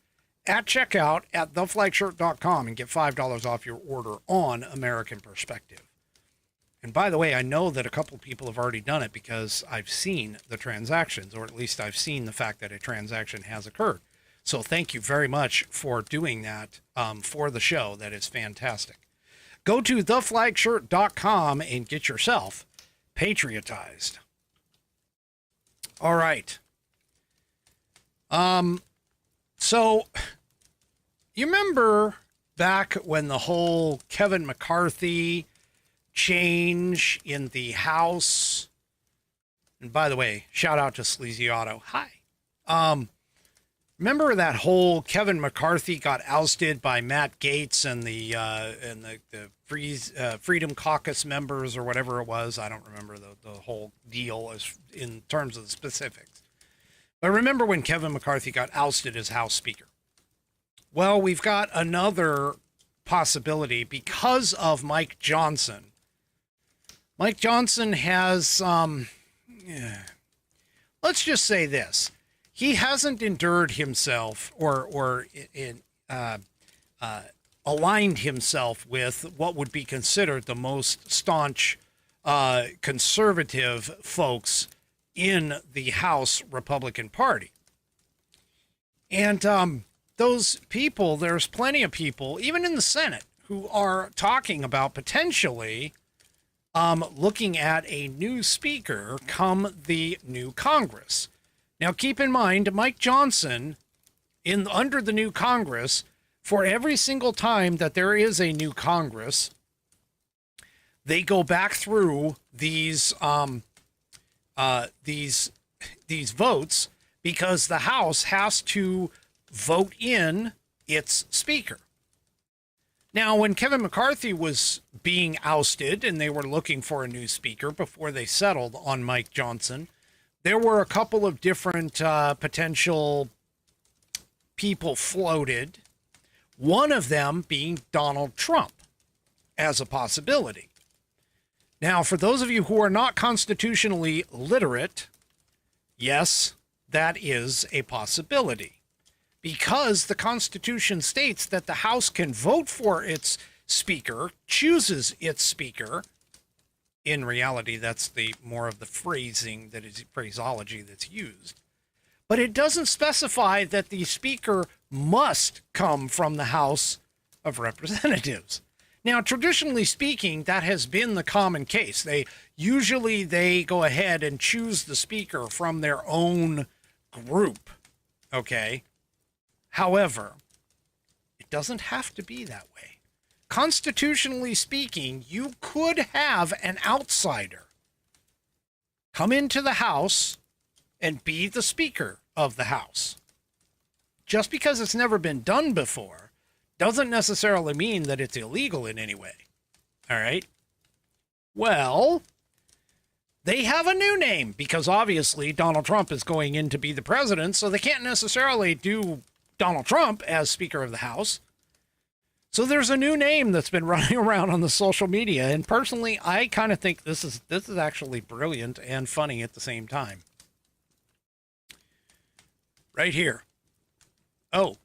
at checkout at theflagshirt.com, and get $5 off your order on American Perspective. And by the way, I know that a couple people have already done it because I've seen the transactions, or at least I've seen the fact that a transaction has occurred. So thank you very much for doing that for the show. That is fantastic. Go to theflagshirt.com and get yourself patriotized. All right. So you remember back when the whole Kevin McCarthy change in the House, and by the way, shout out to Sleazy Auto. Hi. Remember that whole Kevin McCarthy got ousted by Matt Gaetz and the Freedom Caucus members, or whatever it was. I don't remember the whole deal as in terms of the specifics. But remember when Kevin McCarthy got ousted as House Speaker? Well, we've got another possibility because of Mike Johnson. Mike Johnson has, let's just say this. He hasn't endured himself or aligned himself with what would be considered the most staunch conservative folks in the House Republican Party. And those people, there's plenty of people, even in the Senate, who are talking about potentially looking at a new speaker come the new Congress. Now, keep in mind, Mike Johnson, under the new Congress, for every single time that there is a new Congress, they go back through these votes because the House has to vote in its speaker. Now, when Kevin McCarthy was being ousted and they were looking for a new speaker before they settled on Mike Johnson, there were a couple of different potential people floated, one of them being Donald Trump as a possibility. Now, for those of you who are not constitutionally literate, yes, that is a possibility. Because the Constitution states that the House can vote for its speaker, chooses its speaker. In reality, that's the more of the phrasing that is phraseology that's used. But it doesn't specify that the speaker must come from the House of Representatives. Now, traditionally speaking, that has been the common case. They go ahead and choose the speaker from their own group. Okay. However, it doesn't have to be that way. Constitutionally speaking, you could have an outsider come into the House and be the Speaker of the House. Just because it's never been done before doesn't necessarily mean that it's illegal in any way. All right? Well, they have a new name because obviously Donald Trump is going in to be the president, so they can't necessarily do Donald Trump as Speaker of the House. So there's a new name that's been running around on the social media, and personally, I kind of think this is actually brilliant and funny at the same time. Right here. Oh,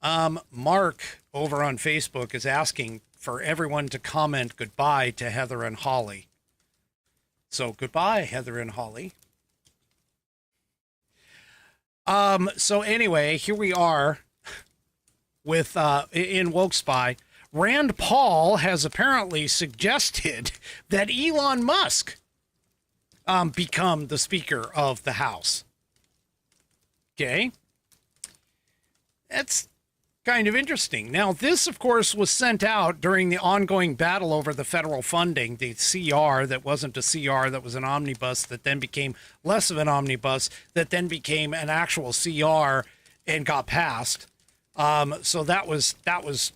Mark over on Facebook is asking for everyone to comment goodbye to Heather and Holly. So goodbye, Heather and Holly. So anyway, here we are with in Woke Spy. Rand Paul has apparently suggested that Elon Musk become the Speaker of the House. Okay. That's kind of interesting. Now, this, of course, was sent out during the ongoing battle over the federal funding, the CR that wasn't a CR, that was an omnibus, that then became less of an omnibus, that then became an actual CR and got passed. So that was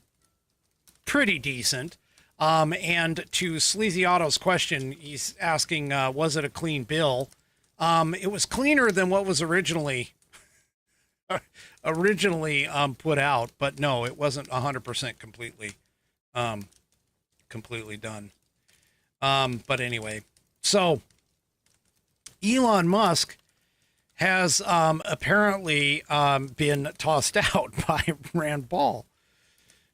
pretty decent. And to Sleazy Otto's question, he's asking, was it a clean bill? It was cleaner than what was originally put out, but no, it wasn't 100% completely done. But anyway, so Elon Musk has apparently been tossed out by Rand Paul.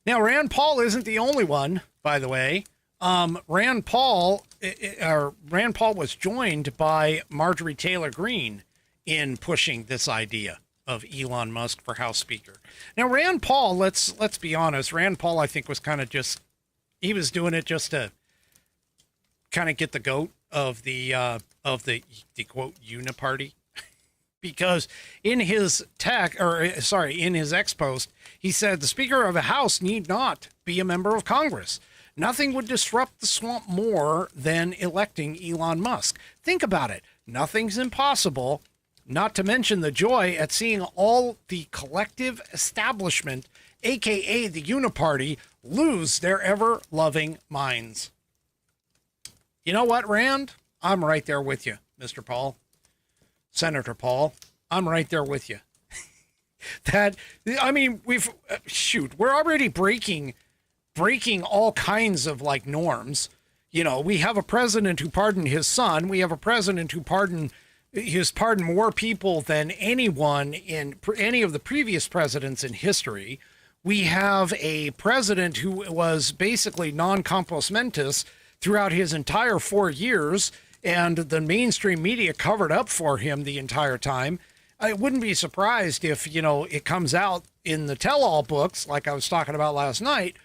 Now, Rand Paul isn't the only one, by the way. Rand Paul was joined by Marjorie Taylor Greene in pushing this idea of Elon Musk for House Speaker. Now, Rand Paul, let's be honest. Rand Paul, I think, was kind of he was doing it just to kind of get the goat of the quote uniparty, because in his in his X post, he said the Speaker of a House need not be a member of Congress. Nothing would disrupt the swamp more than electing Elon Musk. Think about it. Nothing's impossible. Not to mention the joy at seeing all the collective establishment, aka the Uniparty, lose their ever-loving minds. You know what, Rand? I'm right there with you, Mr. Paul. Senator Paul. I'm right there with you. We're already breaking all kinds of like norms. You know, we have a president who pardoned his son. We have a president who pardoned more people than anyone in any of the previous presidents in history. We have a president who was basically non-compos mentis throughout his entire 4 years, and the mainstream media covered up for him the entire time. I wouldn't be surprised if, it comes out in the tell-all books, like I was talking about last night,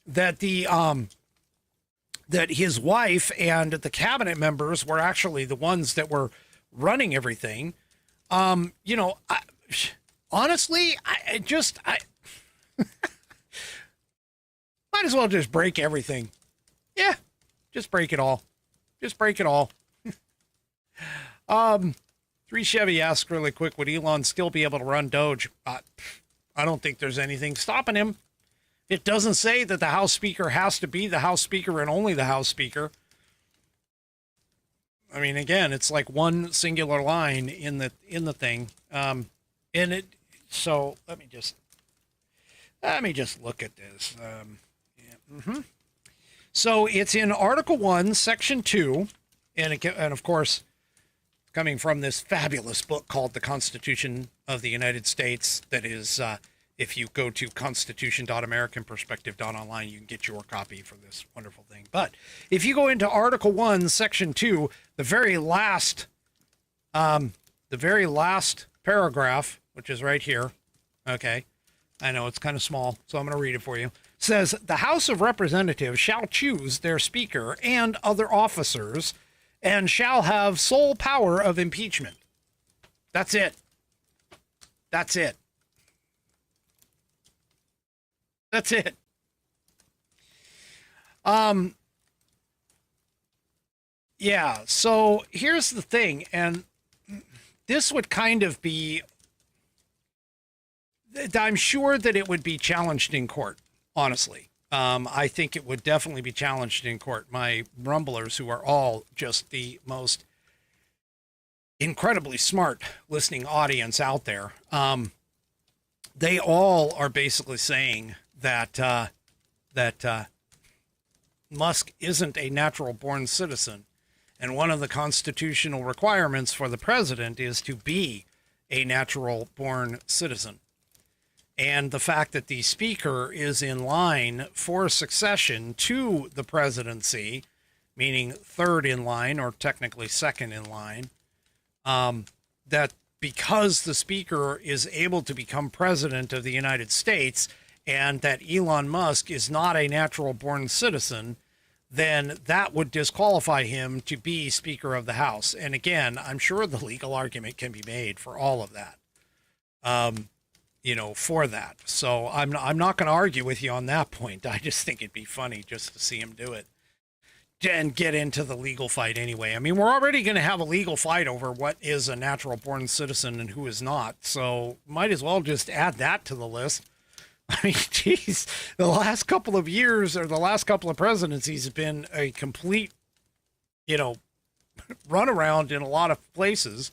that that his wife and the cabinet members were actually the ones that were running everything. Honestly, I might as well just break everything. Yeah, just break it all. Just break it all. Three Chevy asked really quick, would Elon still be able to run Doge? I don't think there's anything stopping him. It doesn't say that the House Speaker has to be the House Speaker and only the House Speaker. I mean, again, it's like one singular line in the thing. So let me just look at this. So it's in Article 1, Section 2, and of course, coming from this fabulous book called The Constitution of the United States, that is, if you go to constitution.americanperspective.online, you can get your copy for this wonderful thing. But if you go into Article 1, Section 2, the very last paragraph, which is right here, okay, I know it's kind of small, so I'm going to read it for you, says, the House of Representatives shall choose their Speaker and other officers and shall have sole power of impeachment. That's it. That's it. That's it. Yeah, so here's the thing, and this would kind of be, I'm sure that it would be challenged in court, honestly. I think it would definitely be challenged in court. My rumblers, who are all just the most incredibly smart listening audience out there, they all are basically saying that Musk isn't a natural born citizen. And one of the constitutional requirements for the president is to be a natural born citizen. and the fact that the speaker is in line for succession to the presidency, meaning third in line or technically second in line, that because the speaker is able to become president of the United States and that Elon Musk is not a natural born citizen, then that would disqualify him to be Speaker of the House. And again, I'm sure the legal argument can be made for all of that, for that. So I'm not going to argue with you on that point. I just think it'd be funny just to see him do it and get into the legal fight anyway. I mean, we're already going to have a legal fight over what is a natural born citizen and who is not. So might as well just add that to the list. I mean, geez, the last couple of years or the last couple of presidencies have been a complete, runaround in a lot of places.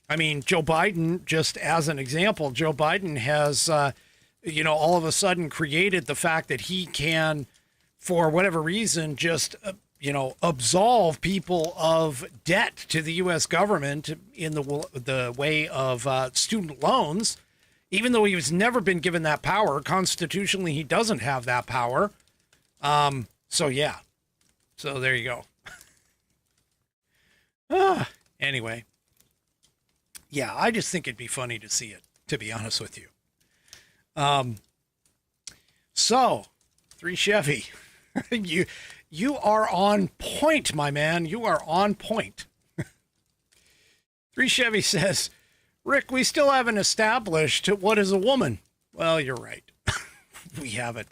I mean, Joe Biden, just as an example, Joe Biden has, all of a sudden created the fact that he can, for whatever reason, just, absolve people of debt to the U.S. government in the way of student loans, even though he has never been given that power. Constitutionally, he doesn't have that power. So there you go. Anyway. Yeah, I just think it'd be funny to see it, to be honest with you. So, 3 Chevy, you are on point, my man. You are on point. 3 Chevy says, Rick, we still haven't established what is a woman. Well, you're right. We haven't.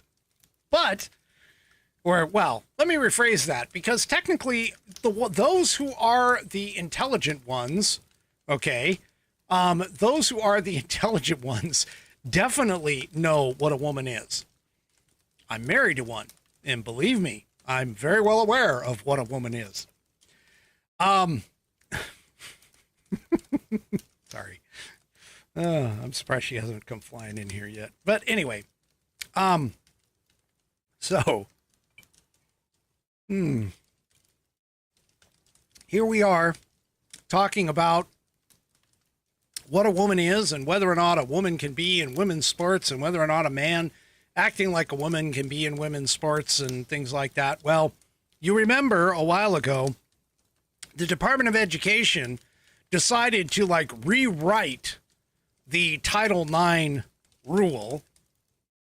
Let me rephrase that, because technically those who are the intelligent ones, okay, those who are the intelligent ones definitely know what a woman is. I'm married to one, and believe me, I'm very well aware of what a woman is. Sorry. I'm surprised she hasn't come flying in here yet. But anyway, here we are talking about what a woman is and whether or not a woman can be in women's sports and whether or not a man acting like a woman can be in women's sports and things like that. Well, you remember a while ago, the Department of Education decided to rewrite the Title IX rule,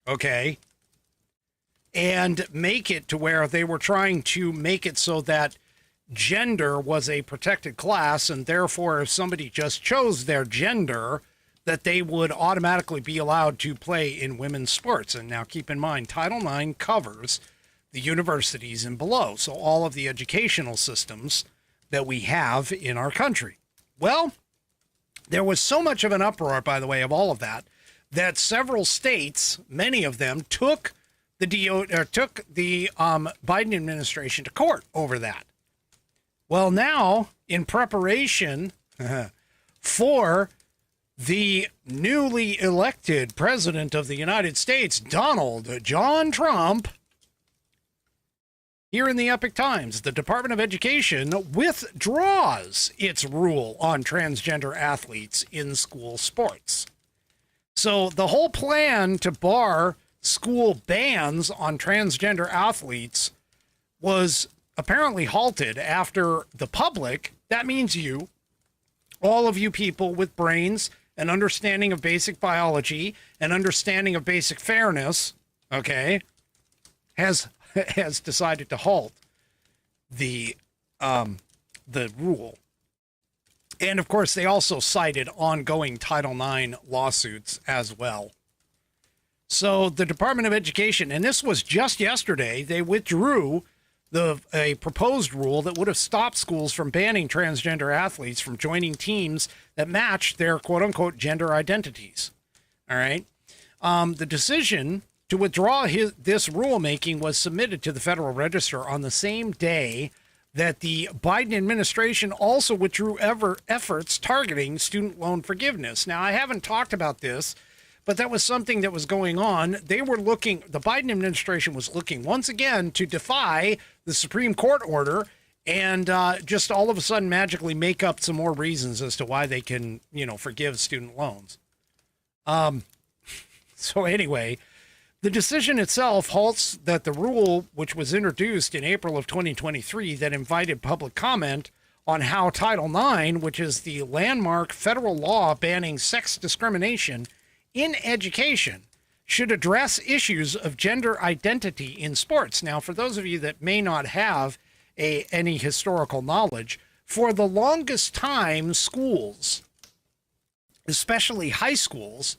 okay, and make it to where they were trying to make it so that gender was a protected class, and therefore if somebody just chose their gender, that they would automatically be allowed to play in women's sports. And now keep in mind, Title IX covers the universities and below, so all of the educational systems that we have in our country. Well, there was so much of an uproar, by the way, of all of that, that several states, many of them, took the Biden administration to court over that. Well, now, in preparation for the newly elected president of the United States, Donald John Trump, here in the Epoch Times, the Department of Education withdraws its rule on transgender athletes in school sports. So the whole plan to bar school bans on transgender athletes was apparently halted after the public, that means you, all of you people with brains and understanding of basic biology and understanding of basic fairness, okay, has decided to halt the rule. And of course, they also cited ongoing Title IX lawsuits as well. So the Department of Education, and this was just yesterday, they withdrew a proposed rule that would have stopped schools from banning transgender athletes from joining teams that match their quote-unquote gender identities. All right. The decision to withdraw this rulemaking was submitted to the Federal Register on the same day that the Biden administration also withdrew efforts targeting student loan forgiveness. Now, I haven't talked about this, but that was something that was going on. The Biden administration was looking once again to defy the Supreme Court order and just all of a sudden magically make up some more reasons as to why they can, forgive student loans. So anyway, the decision itself halts that the rule, which was introduced in April of 2023, that invited public comment on how Title IX, which is the landmark federal law banning sex discrimination in education, should address issues of gender identity in sports. Now, for those of you that may not have any historical knowledge, for the longest time, schools, especially high schools,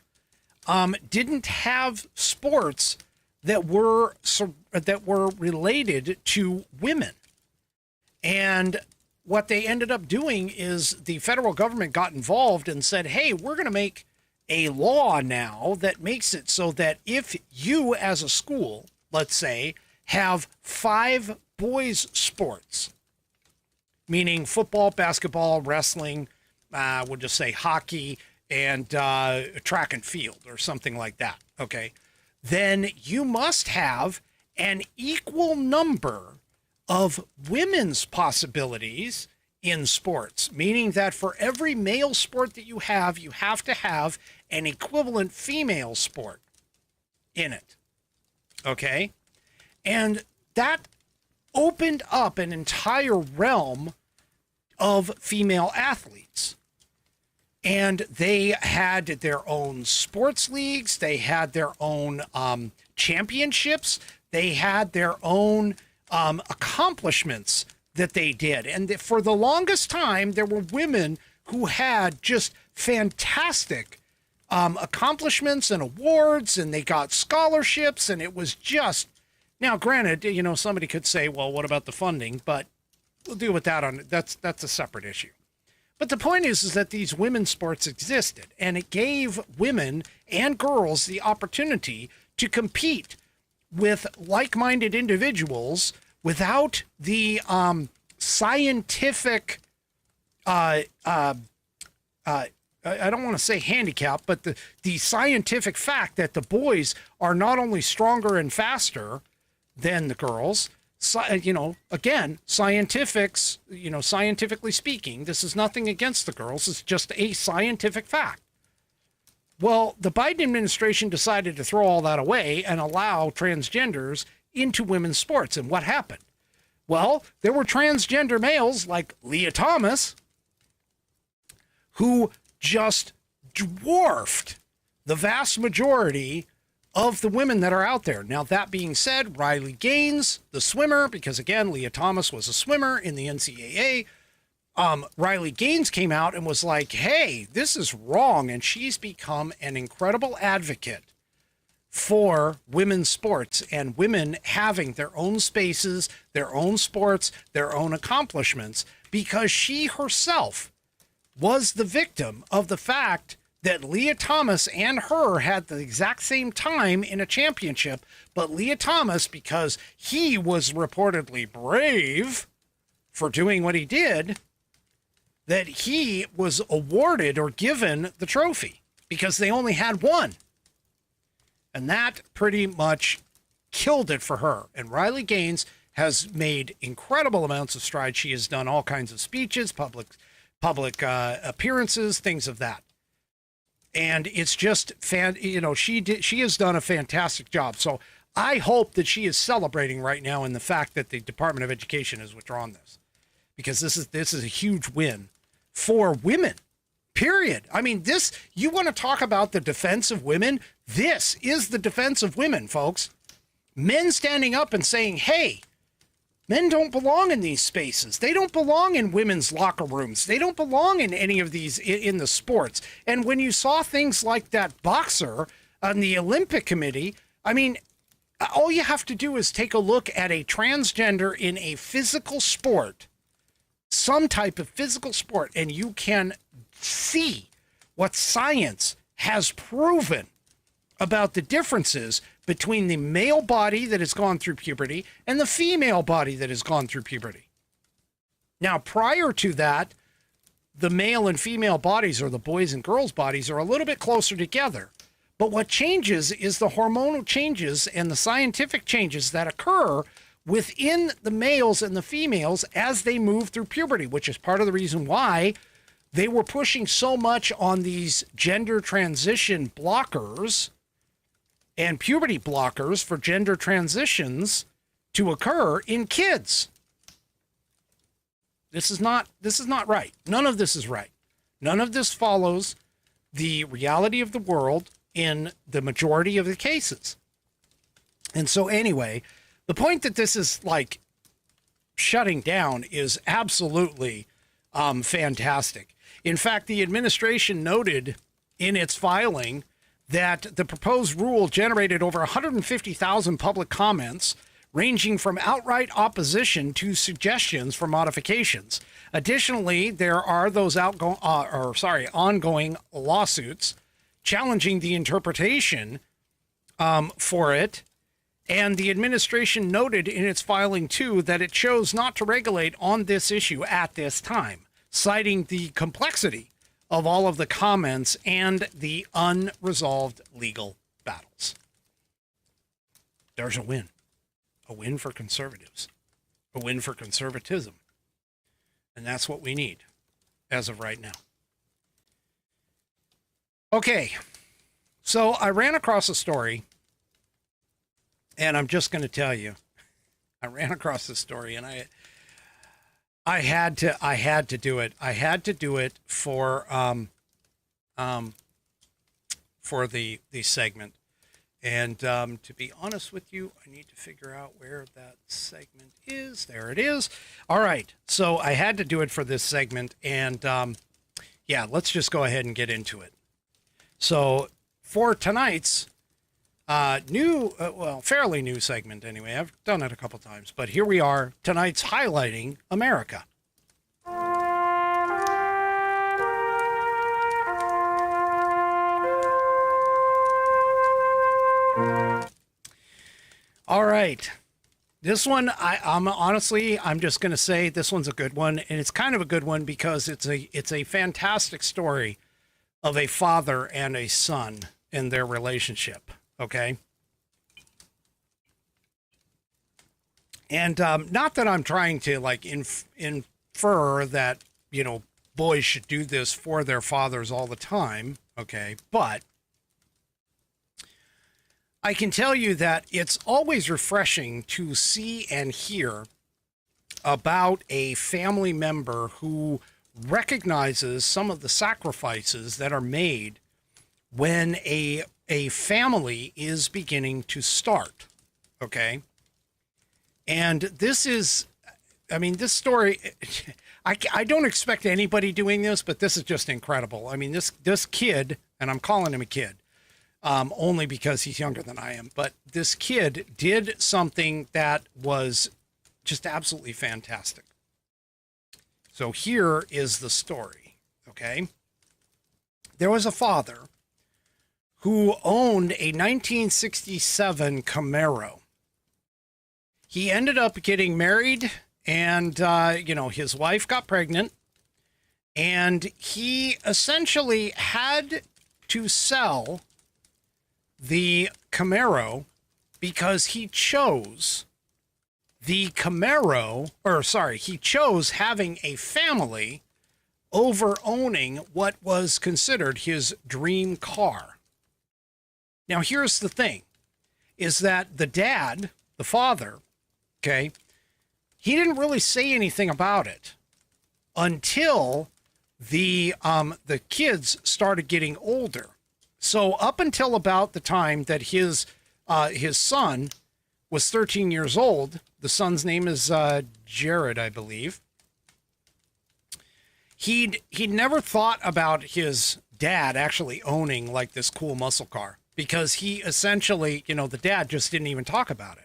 didn't have sports that were related to women. And what they ended up doing is the federal government got involved and said, hey, we're going to make a law now that makes it so that if you as a school, let's say, have 5 boys sports, meaning football, basketball, wrestling, we'll just say hockey, and track and field or something like that, okay, then you must have an equal number of women's possibilities in sports, meaning that for every male sport that you have to have an equivalent female sport in it, okay? And that opened up an entire realm of female athletes. And they had their own sports leagues. They had their own championships. They had their own accomplishments that they did. And for the longest time, there were women who had just fantastic accomplishments and awards, and they got scholarships, and it was just, now granted, you know, somebody could say, well, what about the funding? But we'll deal with that that's a separate issue. But the point is that these women's sports existed, and it gave women and girls the opportunity to compete with like-minded individuals without the scientific, I don't want to say handicap, but the scientific fact that the boys are not only stronger and faster than the girls. You know, again, scientifically speaking, this is nothing against the girls. It's just a scientific fact. Well, the Biden administration decided to throw all that away and allow transgenders into women's sports. And what happened? Well, there were transgender males like Leah Thomas who just dwarfed the vast majority of the women that are out there. Now, that being said, Riley Gaines, the swimmer, because again, Leah Thomas was a swimmer in the NCAA. Riley Gaines came out and was like, hey, this is wrong. And she's become an incredible advocate for women's sports and women having their own spaces, their own sports, their own accomplishments, because she herself was the victim of the fact that Leah Thomas and her had the exact same time in a championship, but Leah Thomas, because he was reportedly brave for doing what he did, that he was awarded or given the trophy because they only had one. And that pretty much killed it for her. And Riley Gaines has made incredible amounts of strides. She has done all kinds of speeches, public appearances, things of that. And it's just she has done a fantastic job. So I hope that she is celebrating right now in the fact that the Department of Education has withdrawn this, because this is a huge win for women, period. I mean, you want to talk about the defense of women? This is the defense of women, folks. Men standing up and saying, hey, men don't belong in these spaces. They don't belong in women's locker rooms. They don't belong in any of these in the sports. And when you saw things like that boxer on the Olympic Committee, I mean, all you have to do is take a look at a transgender in a physical sport, some type of physical sport, and you can see what science has proven about the differences between the male body that has gone through puberty and the female body that has gone through puberty. Now, prior to that, the male and female bodies, or the boys and girls bodies, are a little bit closer together. But what changes is the hormonal changes and the scientific changes that occur within the males and the females as they move through puberty, which is part of the reason why they were pushing so much on these gender transition blockers and puberty blockers for gender transitions to occur in kids. This is not right. None of this is right. None of this follows the reality of the world in the majority of the cases. And so anyway, the point that this is like shutting down is absolutely fantastic. In fact, the administration noted in its filing that the proposed rule generated over 150,000 public comments, ranging from outright opposition to suggestions for modifications. Additionally, there are those ongoing lawsuits challenging the interpretation for it. And the administration noted in its filing, too, that it chose not to regulate on this issue at this time, citing the complexity of all of the comments and the unresolved legal battles. There's a win. A win for conservatives. A win for conservatism. And that's what we need as of right now. Okay. So I ran across a story, and I'm just going to tell you, I ran across this story, and I had to do it. I had to do it for the segment. And to be honest with you, I need to figure out where that segment is. There it is. All right. So I had to do it for this segment. And yeah, let's just go ahead and get into it. So for tonight's fairly new segment anyway, I've done it a couple times, but here we are, tonight's highlighting America. All right. This one, I'm just going to say this one's a good one, and it's kind of a good one because it's a fantastic story of a father and a son in their relationship. Okay. And not that I'm trying to like infer that, you know, boys should do this for their fathers all the time. Okay. But I can tell you that it's always refreshing to see and hear about a family member who recognizes some of the sacrifices that are made when a family is beginning to start. Okay. And this is, I mean, this story, I don't expect anybody doing this, but this is just incredible. I mean, this kid, and I'm calling him a kid, only because he's younger than I am, but this kid did something that was just absolutely fantastic. So here is the story. Okay. There was a father who owned a 1967 Camaro. He ended up getting married, and, his wife got pregnant, and he essentially had to sell the Camaro because he chose he chose having a family over owning what was considered his dream car. Now, here's the thing, is that the dad, the father, okay, he didn't really say anything about it until the kids started getting older. So up until about the time that his son was 13 years old, the son's name is Jared, I believe. He'd never thought about his dad actually owning like this cool muscle car, because he essentially, the dad just didn't even talk about it.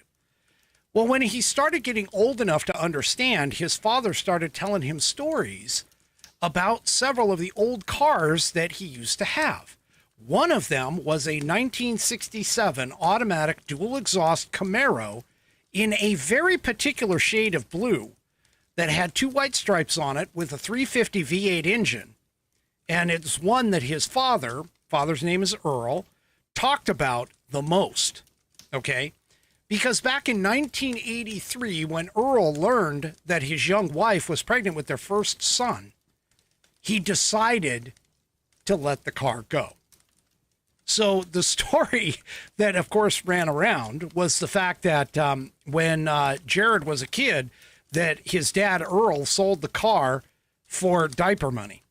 Well, when he started getting old enough to understand, his father started telling him stories about several of the old cars that he used to have. One of them was a 1967 automatic dual exhaust Camaro in a very particular shade of blue that had 2 white stripes on it with a 350 V8 engine. And it's one that his father's name is Earl, talked about the most. Okay. Because back in 1983, when Earl learned that his young wife was pregnant with their first son, he decided to let the car go. So the story that, of course, ran around was the fact that when Jared was a kid, that his dad, Earl, sold the car for diaper money.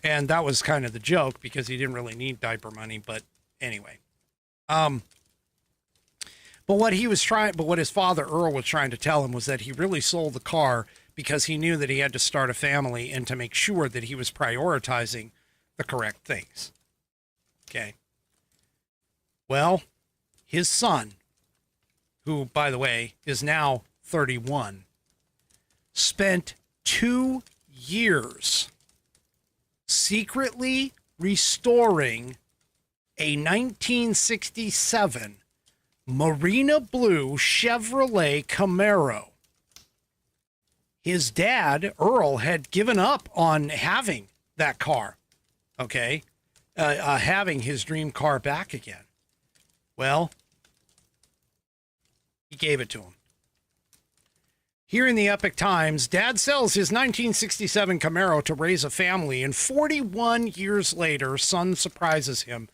And that was kind of the joke because he didn't really need diaper money. But anyway. But what his father, Earl, was trying to tell him was that he really sold the car because he knew that he had to start a family and to make sure that he was prioritizing the correct things. Okay. Well, his son, who, by the way, is now 31, spent 2 years secretly restoring a 1967 Marina Blue Chevrolet Camaro. His dad, Earl, had given up on having that car, okay? Having his dream car back again. Well, he gave it to him. Here in the Epoch Times, Dad sells his 1967 Camaro to raise a family, and 41 years later, son surprises him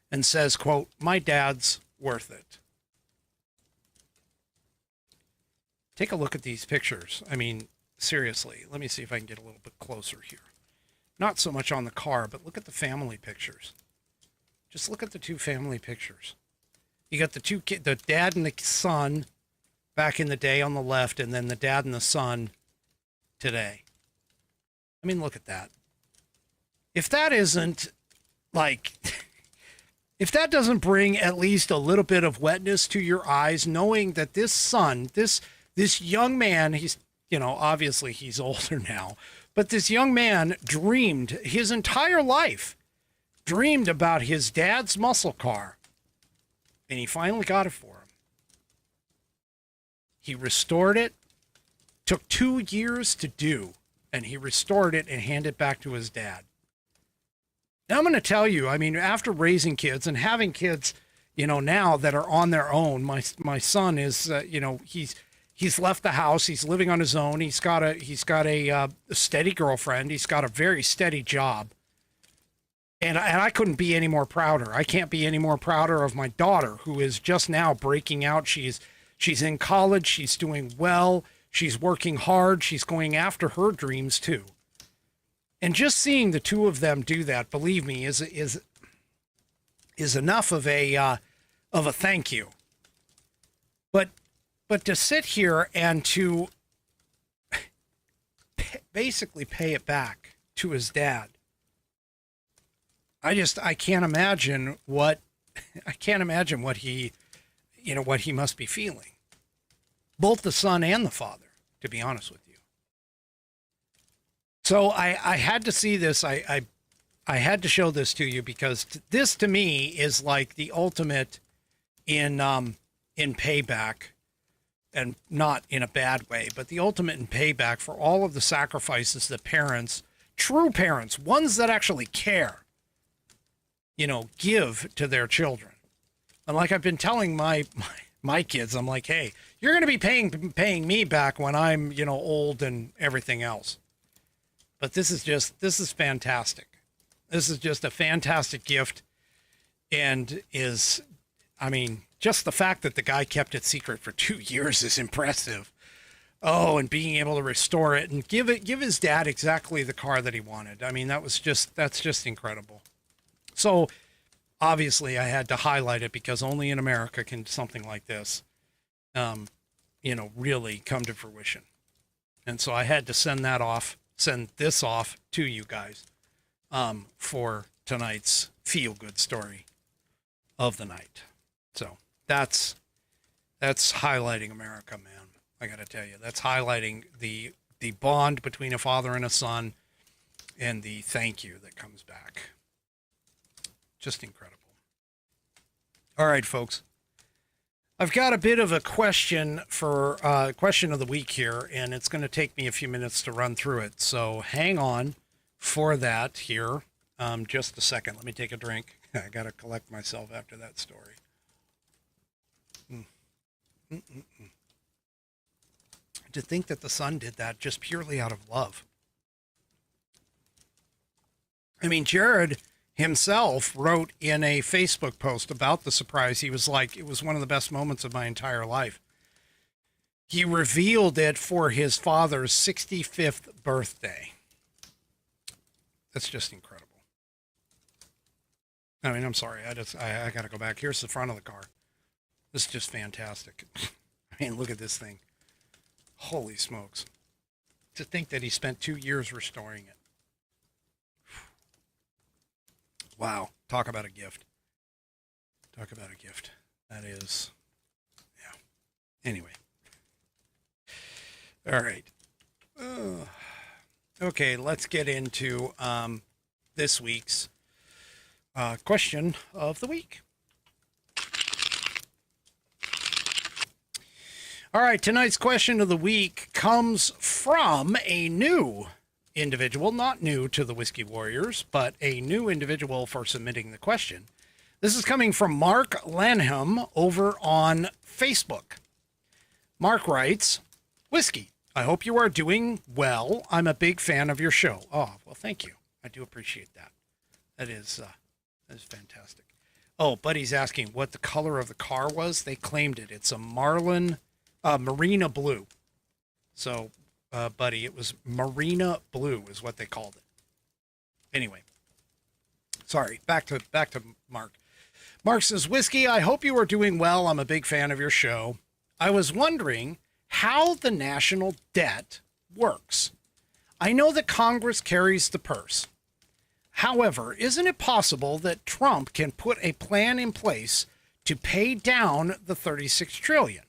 and says, quote, "My dad's worth it." Take a look at these pictures. I mean, seriously, let me see if I can get a little bit closer here. Not so much on the car, but look at the family pictures. Just look at the two family pictures. You got the two kids, the dad and the son back in the day on the left, and then the dad and the son today. I mean, look at that. If that isn't like, if that doesn't bring at least a little bit of wetness to your eyes, knowing that this son, this young man, he's, obviously he's older now, but this young man dreamed his entire life, dreamed about his dad's muscle car, and he finally got it for him. He restored it, took 2 years to do, and he restored it and handed it back to his dad. Now I'm going to tell you, I mean, after raising kids and having kids, now that are on their own, my son is, he's left the house. He's living on his own. He's got a steady girlfriend. He's got a very steady job. And I couldn't be any more prouder. I can't be any more prouder of my daughter, who is just now breaking out. She's in college. She's doing well. She's working hard. She's going after her dreams too. And just seeing the two of them do that, believe me, is enough of a thank you. But to sit here and to basically pay it back to his dad, I can't imagine what he, what he must be feeling. Both the son and the father, to be honest with you. So I had to see this. I had to show this to you because this to me is like the ultimate in payback, and not in a bad way, but the ultimate in payback for all of the sacrifices that parents, true parents, ones that actually care, give to their children. And like I've been telling my kids, I'm like, hey, you're going to be paying me back when I'm, old and everything else. But this is fantastic. This is just a fantastic gift, and just the fact that the guy kept it secret for 2 years is impressive. Oh, and being able to restore it and give his dad exactly the car that he wanted. I mean, that's just incredible. So obviously I had to highlight it because only in America can something like this, really come to fruition. And so I had to send this off to you guys, for tonight's feel-good story of the night. So that's highlighting America, man. I got to tell you, that's highlighting the bond between a father and a son, and the thank you that comes back. Just incredible. All right, folks. I've got a bit of a question for question of the week here, and it's going to take me a few minutes to run through it. So hang on for that here. Just a second. Let me take a drink. I got to collect myself after that story. To think that the son did that just purely out of love. I mean, Jared himself wrote in a Facebook post about the surprise. He was like, it was one of the best moments of my entire life. He revealed it for his father's 65th birthday. That's just incredible. I mean, I'm sorry. I got to go back. Here's the front of the car. This is just fantastic. I mean, look at this thing. Holy smokes. To think that he spent 2 years restoring it. Wow. Talk about a gift. Talk about a gift. That is, yeah. Anyway. All right. Okay, let's get into this week's question of the week. All right, tonight's question of the week comes from a new individual, not new to the Whiskey Warriors, but a new individual for submitting the question. This is coming from Mark Lanham over on Facebook. Mark writes, Whiskey, I hope you are doing well. I'm a big fan of your show. Oh, well, thank you. I do appreciate that. That is fantastic. Oh, Buddy's asking what the color of the car was. They claimed it. It's a Marina Blue. So, Buddy, it was Marina Blue is what they called it. Anyway, sorry. Back to Mark. Mark says, Whiskey, I hope you are doing well. I'm a big fan of your show. I was wondering how the national debt works. I know that Congress carries the purse. However, isn't it possible that Trump can put a plan in place to pay down the $36 trillion?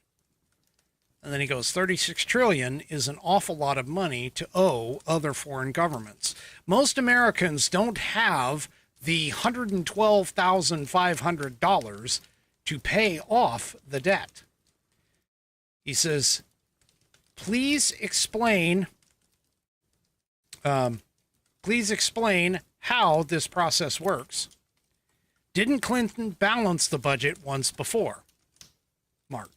And then he goes, 36 trillion is an awful lot of money to owe other foreign governments. Most Americans don't have the $112,500 to pay off the debt. He says, please explain how this process works. Didn't Clinton balance the budget once before? Mark.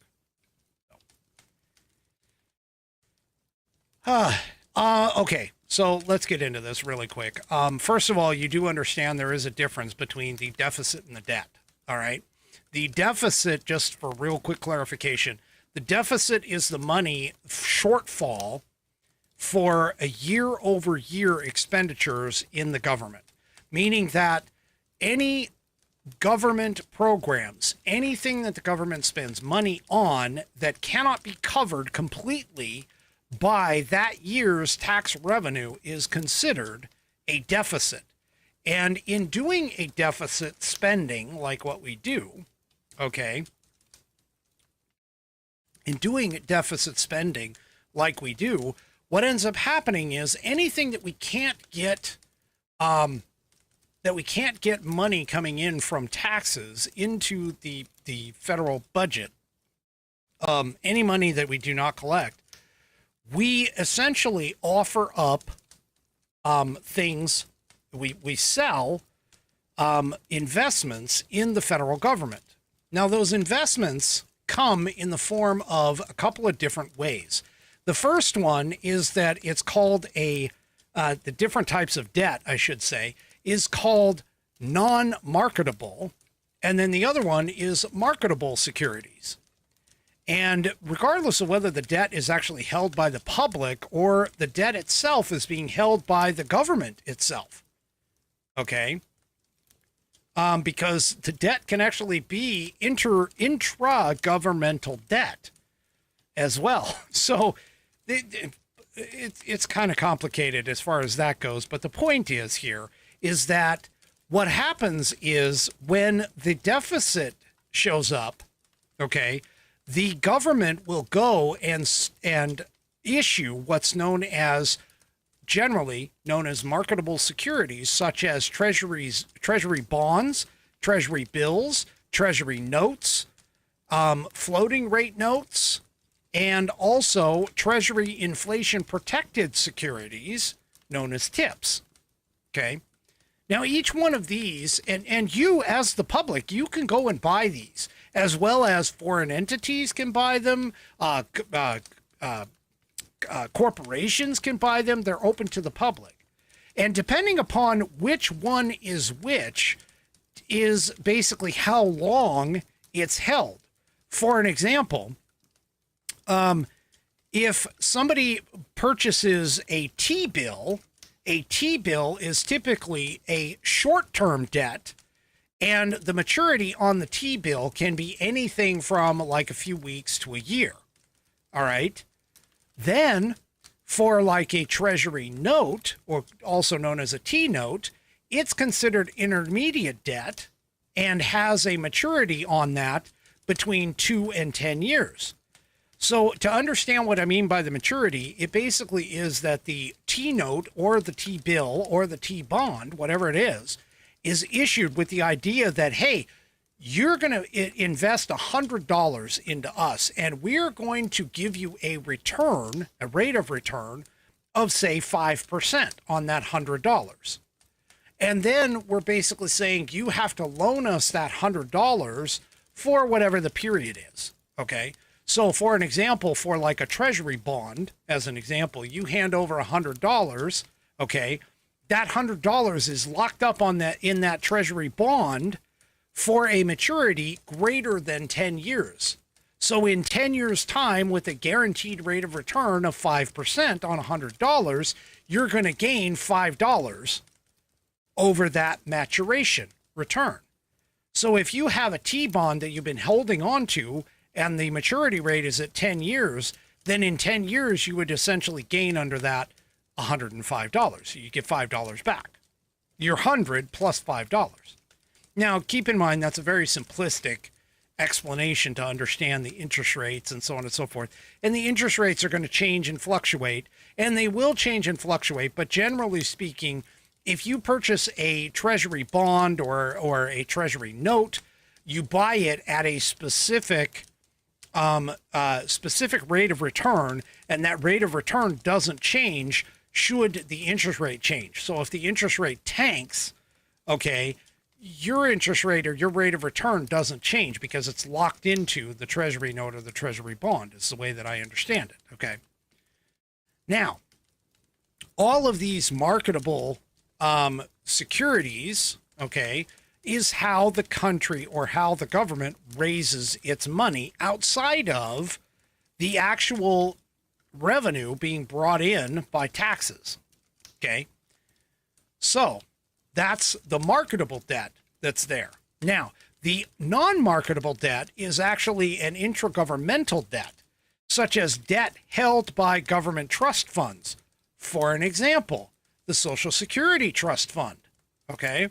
Okay, so let's get into this really quick. First of all, you do understand there is a difference between the deficit and the debt, all right? The deficit, just for real quick clarification, the deficit is the money shortfall for a year-over-year expenditures in the government, meaning that any government programs, anything that the government spends money on that cannot be covered completely by that year's tax revenue is considered a deficit. And in doing a deficit spending like what we do, okay, in doing deficit spending like we do, what ends up happening is anything that we can't get money coming in from taxes into the federal budget, any money that we do not collect, we essentially offer up things, we sell investments in the federal government. Now, those investments come in the form of a couple of different ways. The first one is that it's called the different types of debt, I should say, is called non-marketable. And then the other one is marketable securities. And regardless of whether the debt is actually held by the public or the debt itself is being held by the government itself, okay? Because the debt can actually be intra-governmental debt as well. So it's kind of complicated as far as that goes. But the point is here is that what happens is when the deficit shows up, okay, the government will go and issue what's generally known as marketable securities, such as treasury bonds, treasury bills, treasury notes, floating rate notes, and also treasury inflation protected securities known as TIPS. Okay. Now, each one of these, and you as the public, you can go and buy these, as well as foreign entities can buy them, corporations can buy them. They're open to the public. And depending upon which one is which is basically how long it's held. For an example, if somebody purchases a T-bill is typically a short-term debt, and the maturity on the T-bill can be anything from like a few weeks to a year. All right. Then for like a treasury note, or also known as a T-note, it's considered intermediate debt and has a maturity on that between 2 and 10 years. So to understand what I mean by the maturity, it basically is that the T-note or the T-bill or the T-bond, whatever it is issued with the idea that, hey, you're going to invest $100 into us, and we're going to give you a return, a rate of return of, say, 5% on that $100. And then we're basically saying you have to loan us that $100 for whatever the period is, okay? So for an example, for like a treasury bond, as an example, you hand over $100, okay? That $100 is locked up on that in that treasury bond for a maturity greater than 10 years. So in 10 years' time, with a guaranteed rate of return of 5% on $100, you're going to gain $5 over that maturation return. So if you have a T-bond that you've been holding on to and the maturity rate is at 10 years, then in 10 years, you would essentially gain under that $105. So you get $5 back. Your 100 plus $5. Now, keep in mind, that's a very simplistic explanation to understand the interest rates and so on and so forth. And the interest rates are going to change and fluctuate, and they will change and fluctuate. But generally speaking, if you purchase a treasury bond or a treasury note, you buy it at a specific rate of return, and that rate of return doesn't change should the interest rate change. So if the interest rate tanks, okay, your interest rate or your rate of return doesn't change because it's locked into the treasury note or the treasury bond. It's the way that I understand it, okay? Now, all of these marketable securities, okay, is how the country or how the government raises its money outside of the actual revenue being brought in by taxes. Okay. So that's the marketable debt that's there. Now, the non-marketable debt is actually an intragovernmental debt, such as debt held by government trust funds. For an example, the Social Security Trust Fund. Okay.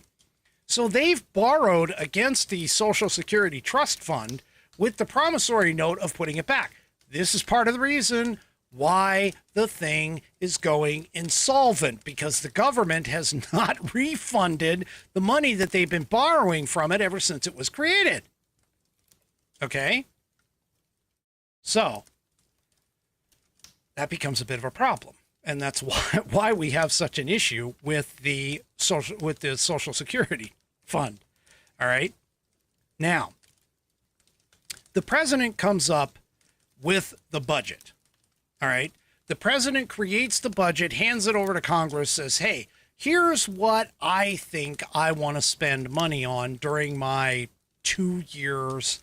So they've borrowed against the Social Security Trust Fund with the promissory note of putting it back. This is part of the reason why the thing is going insolvent, because the government has not refunded the money that they've been borrowing from it ever since it was created. Okay? So that becomes a bit of a problem. And that's why we have such an issue with the Social Security Fund. All right. Now, the president comes up with the budget. All right. The president creates the budget, hands it over to Congress, says, hey, here's what I think I want to spend money on during my 2 years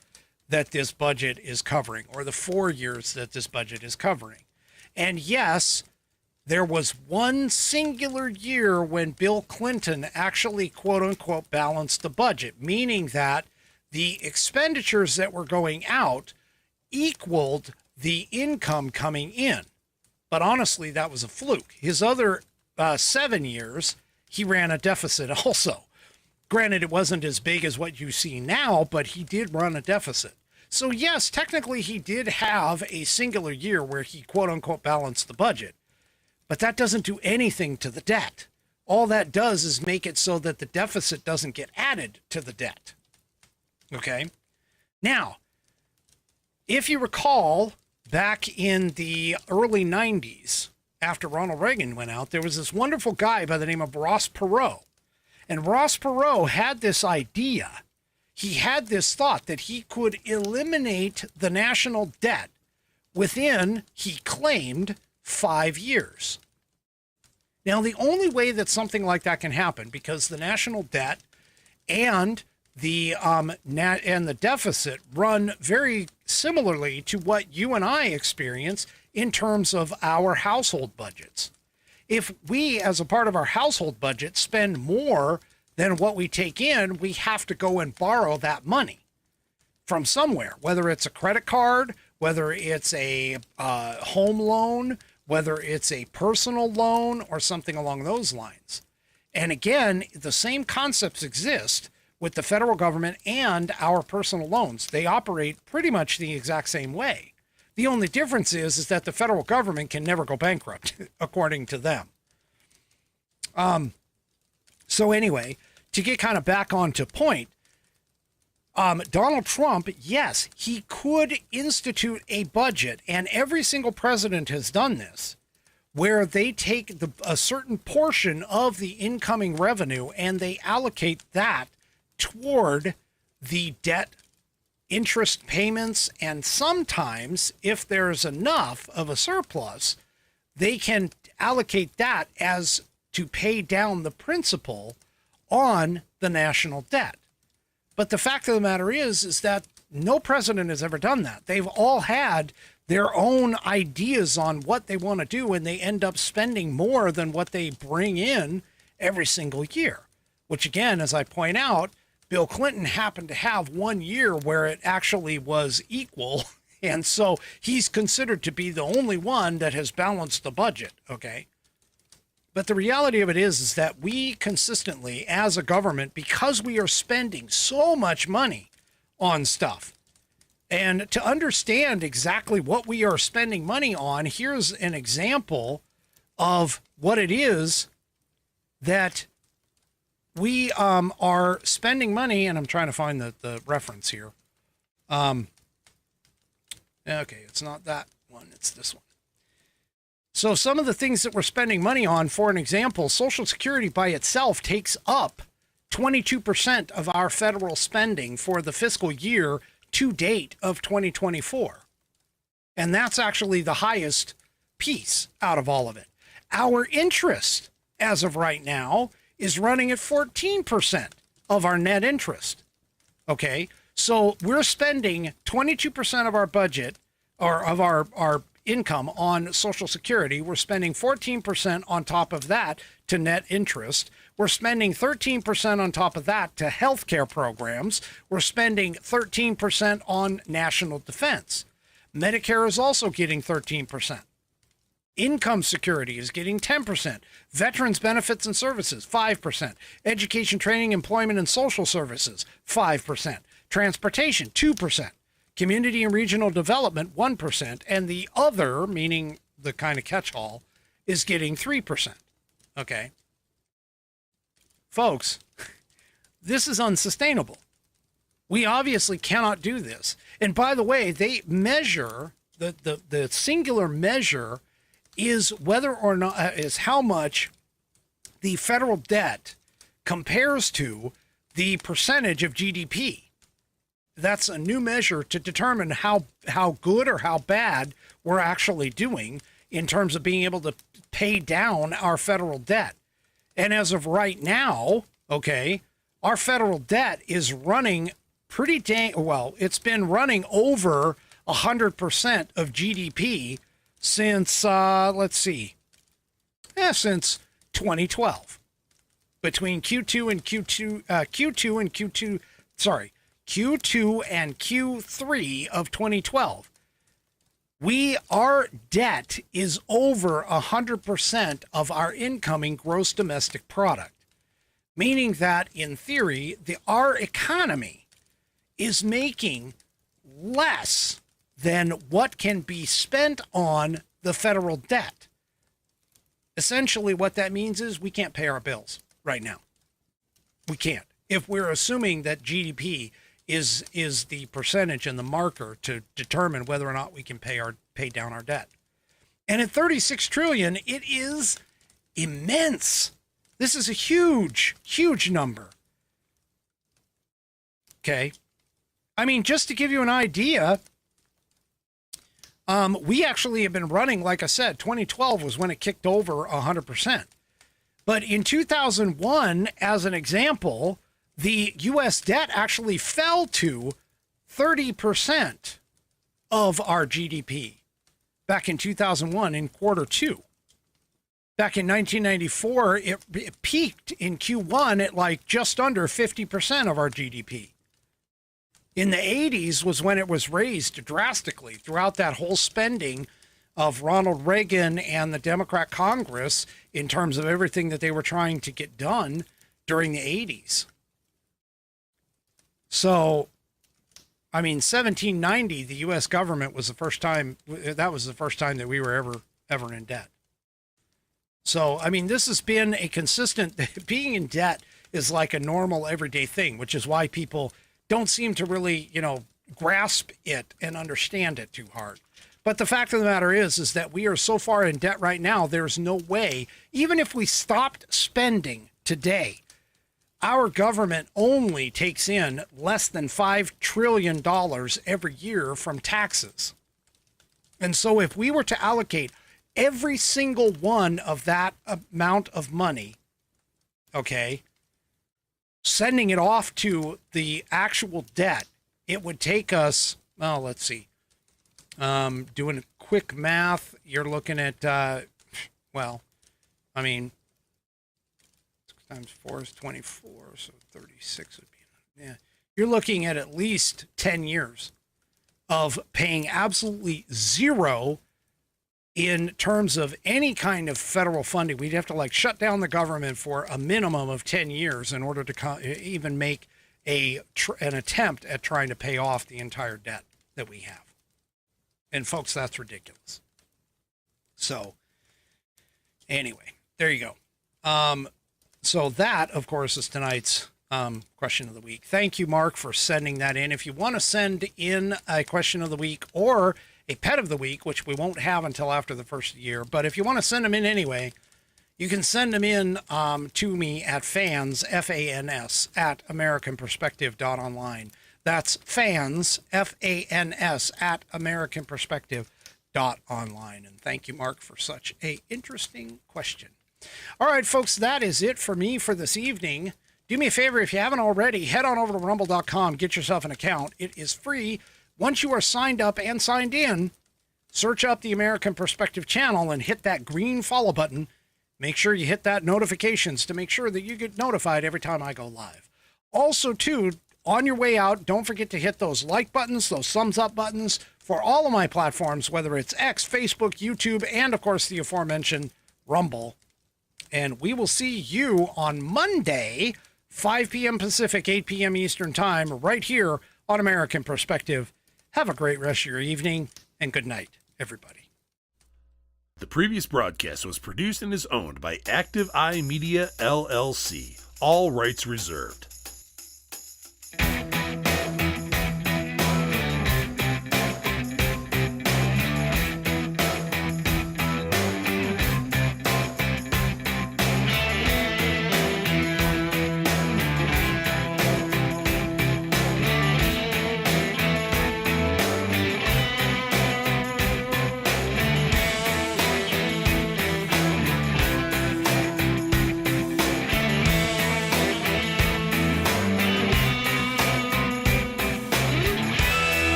that this budget is covering, or the 4 years that this budget is covering. And yes, there was one singular year when Bill Clinton actually, quote unquote, balanced the budget, meaning that the expenditures that were going out equaled the income coming in. But honestly, that was a fluke. His other 7 years, he ran a deficit also. Granted, it wasn't as big as what you see now, but he did run a deficit. So yes, technically he did have a singular year where he, quote unquote, balanced the budget. But that doesn't do anything to the debt. All that does is make it so that the deficit doesn't get added to the debt. Okay? Now, if you recall, back in the early 90s, after Ronald Reagan went out, there was this wonderful guy by the name of Ross Perot. And Ross Perot had this idea. He had this thought that he could eliminate the national debt within, he claimed, 5 years. Now, the only way that something like that can happen, because the national debt and the the deficit run very similarly to what you and I experience in terms of our household budgets. If we, as a part of our household budget, spend more than what we take in, we have to go and borrow that money from somewhere, whether it's a credit card, whether it's a home loan, whether it's a personal loan or something along those lines. And again, the same concepts exist with the federal government and our personal loans. They operate pretty much the exact same way. The only difference is that the federal government can never go bankrupt, according to them. So anyway, to get kind of back onto point, Donald Trump, yes, he could institute a budget, and every single president has done this, where they take a certain portion of the incoming revenue and they allocate that toward the debt interest payments, and sometimes, if there's enough of a surplus, they can allocate that as to pay down the principal on the national debt. But the fact of the matter is that no president has ever done that. They've all had their own ideas on what they want to do, and they end up spending more than what they bring in every single year, which again, as I point out, Bill Clinton happened to have 1 year where it actually was equal. And so he's considered to be the only one that has balanced the budget. Okay. But the reality of it is that we consistently, as a government, because we are spending so much money on stuff, and to understand exactly what we are spending money on, here's an example of what it is that we are spending money, and I'm trying to find the reference here. Okay, it's not that one, it's this one. So some of the things that we're spending money on, for an example, Social Security by itself takes up 22% of our federal spending for the fiscal year to date of 2024. And that's actually the highest piece out of all of it. Our interest, as of right now, is running at 14% of our net interest. Okay, so we're spending 22% of our budget, or of our income, on Social Security. We're spending 14% on top of that to net interest. We're spending 13% on top of that to healthcare programs. We're spending 13% on national defense. Medicare is also getting 13%. Income security is getting 10%. Veterans benefits and services, 5%. Education, training, employment, and social services, 5%. Transportation, 2%. Community and regional development, 1%. And the other, meaning the kind of catch-all, is getting 3%. Okay. Folks, this is unsustainable. We obviously cannot do this. And by the way, they measure, the singular measure is whether or not, is how much the federal debt compares to the percentage of GDP. That's a new measure to determine how good or how bad we're actually doing in terms of being able to pay down our federal debt. And as of right now, okay, our federal debt is running pretty well, it's been running over 100% of GDP since, since 2012. Between Q2 and Q3 of 2012. Our debt is over 100% of our incoming gross domestic product, meaning that in theory, our economy is making less than what can be spent on the federal debt. Essentially, what that means is we can't pay our bills right now. We can't. If we're assuming that GDP is the percentage and the marker to determine whether or not we can pay down our debt. And at 36 trillion, it is immense. This is a huge, huge number. Okay. I mean, just to give you an idea, we actually have been running, like I said, 2012 was when it kicked over 100%. But in 2001, as an example, the U.S. debt actually fell to 30% of our GDP back in 2001 in quarter two. Back in 1994, it peaked in Q1 at like just under 50% of our GDP. In the 80s was when it was raised drastically throughout that whole spending of Ronald Reagan and the Democrat Congress in terms of everything that they were trying to get done during the 80s. So, I mean, 1790, the U.S. government was the first time, that was the first time that we were ever in debt. So, I mean, this has been a consistent, being in debt is like a normal everyday thing, which is why people don't seem to really, grasp it and understand it too hard. But the fact of the matter is that we are so far in debt right now, there's no way, even if we stopped spending today, our government only takes in less than $5 trillion every year from taxes. And so if we were to allocate every single one of that amount of money, okay, sending it off to the actual debt, it would take us, well, let's see, doing quick math, you're looking at, 6 times 4 is 24, so 36 would be, yeah. You're looking at least 10 years of paying absolutely zero in terms of any kind of federal funding. We'd have to shut down the government for a minimum of 10 years in order to even make an attempt at trying to pay off the entire debt that we have. And folks, that's ridiculous. So anyway, there you go. So that, of course, is tonight's question of the week. Thank you, Mark, for sending that in. If you want to send in a question of the week or a pet of the week, which we won't have until after the first of the year, but if you want to send them in anyway, you can send them in to me at fans, F-A-N-S, at AmericanPerspective.online. That's fans, F-A-N-S, at AmericanPerspective.online. And thank you, Mark, for such a interesting question. All right, folks, that is it for me for this evening. Do me a favor, if you haven't already, head on over to rumble.com, get yourself an account. It is free. Once you are signed up and signed in, search up the American Perspective channel and hit that green follow button. Make sure you hit that notifications to make sure that you get notified every time I go live. Also, too, on your way out, don't forget to hit those like buttons, those thumbs up buttons for all of my platforms, whether it's X, Facebook, YouTube, and, of course, the aforementioned Rumble. And we will see you on Monday, 5 p.m. Pacific, 8 p.m. Eastern Time, right here on American Perspective. Have a great rest of your evening, and good night, everybody. The previous broadcast was produced and is owned by Active Eye Media LLC. All rights reserved.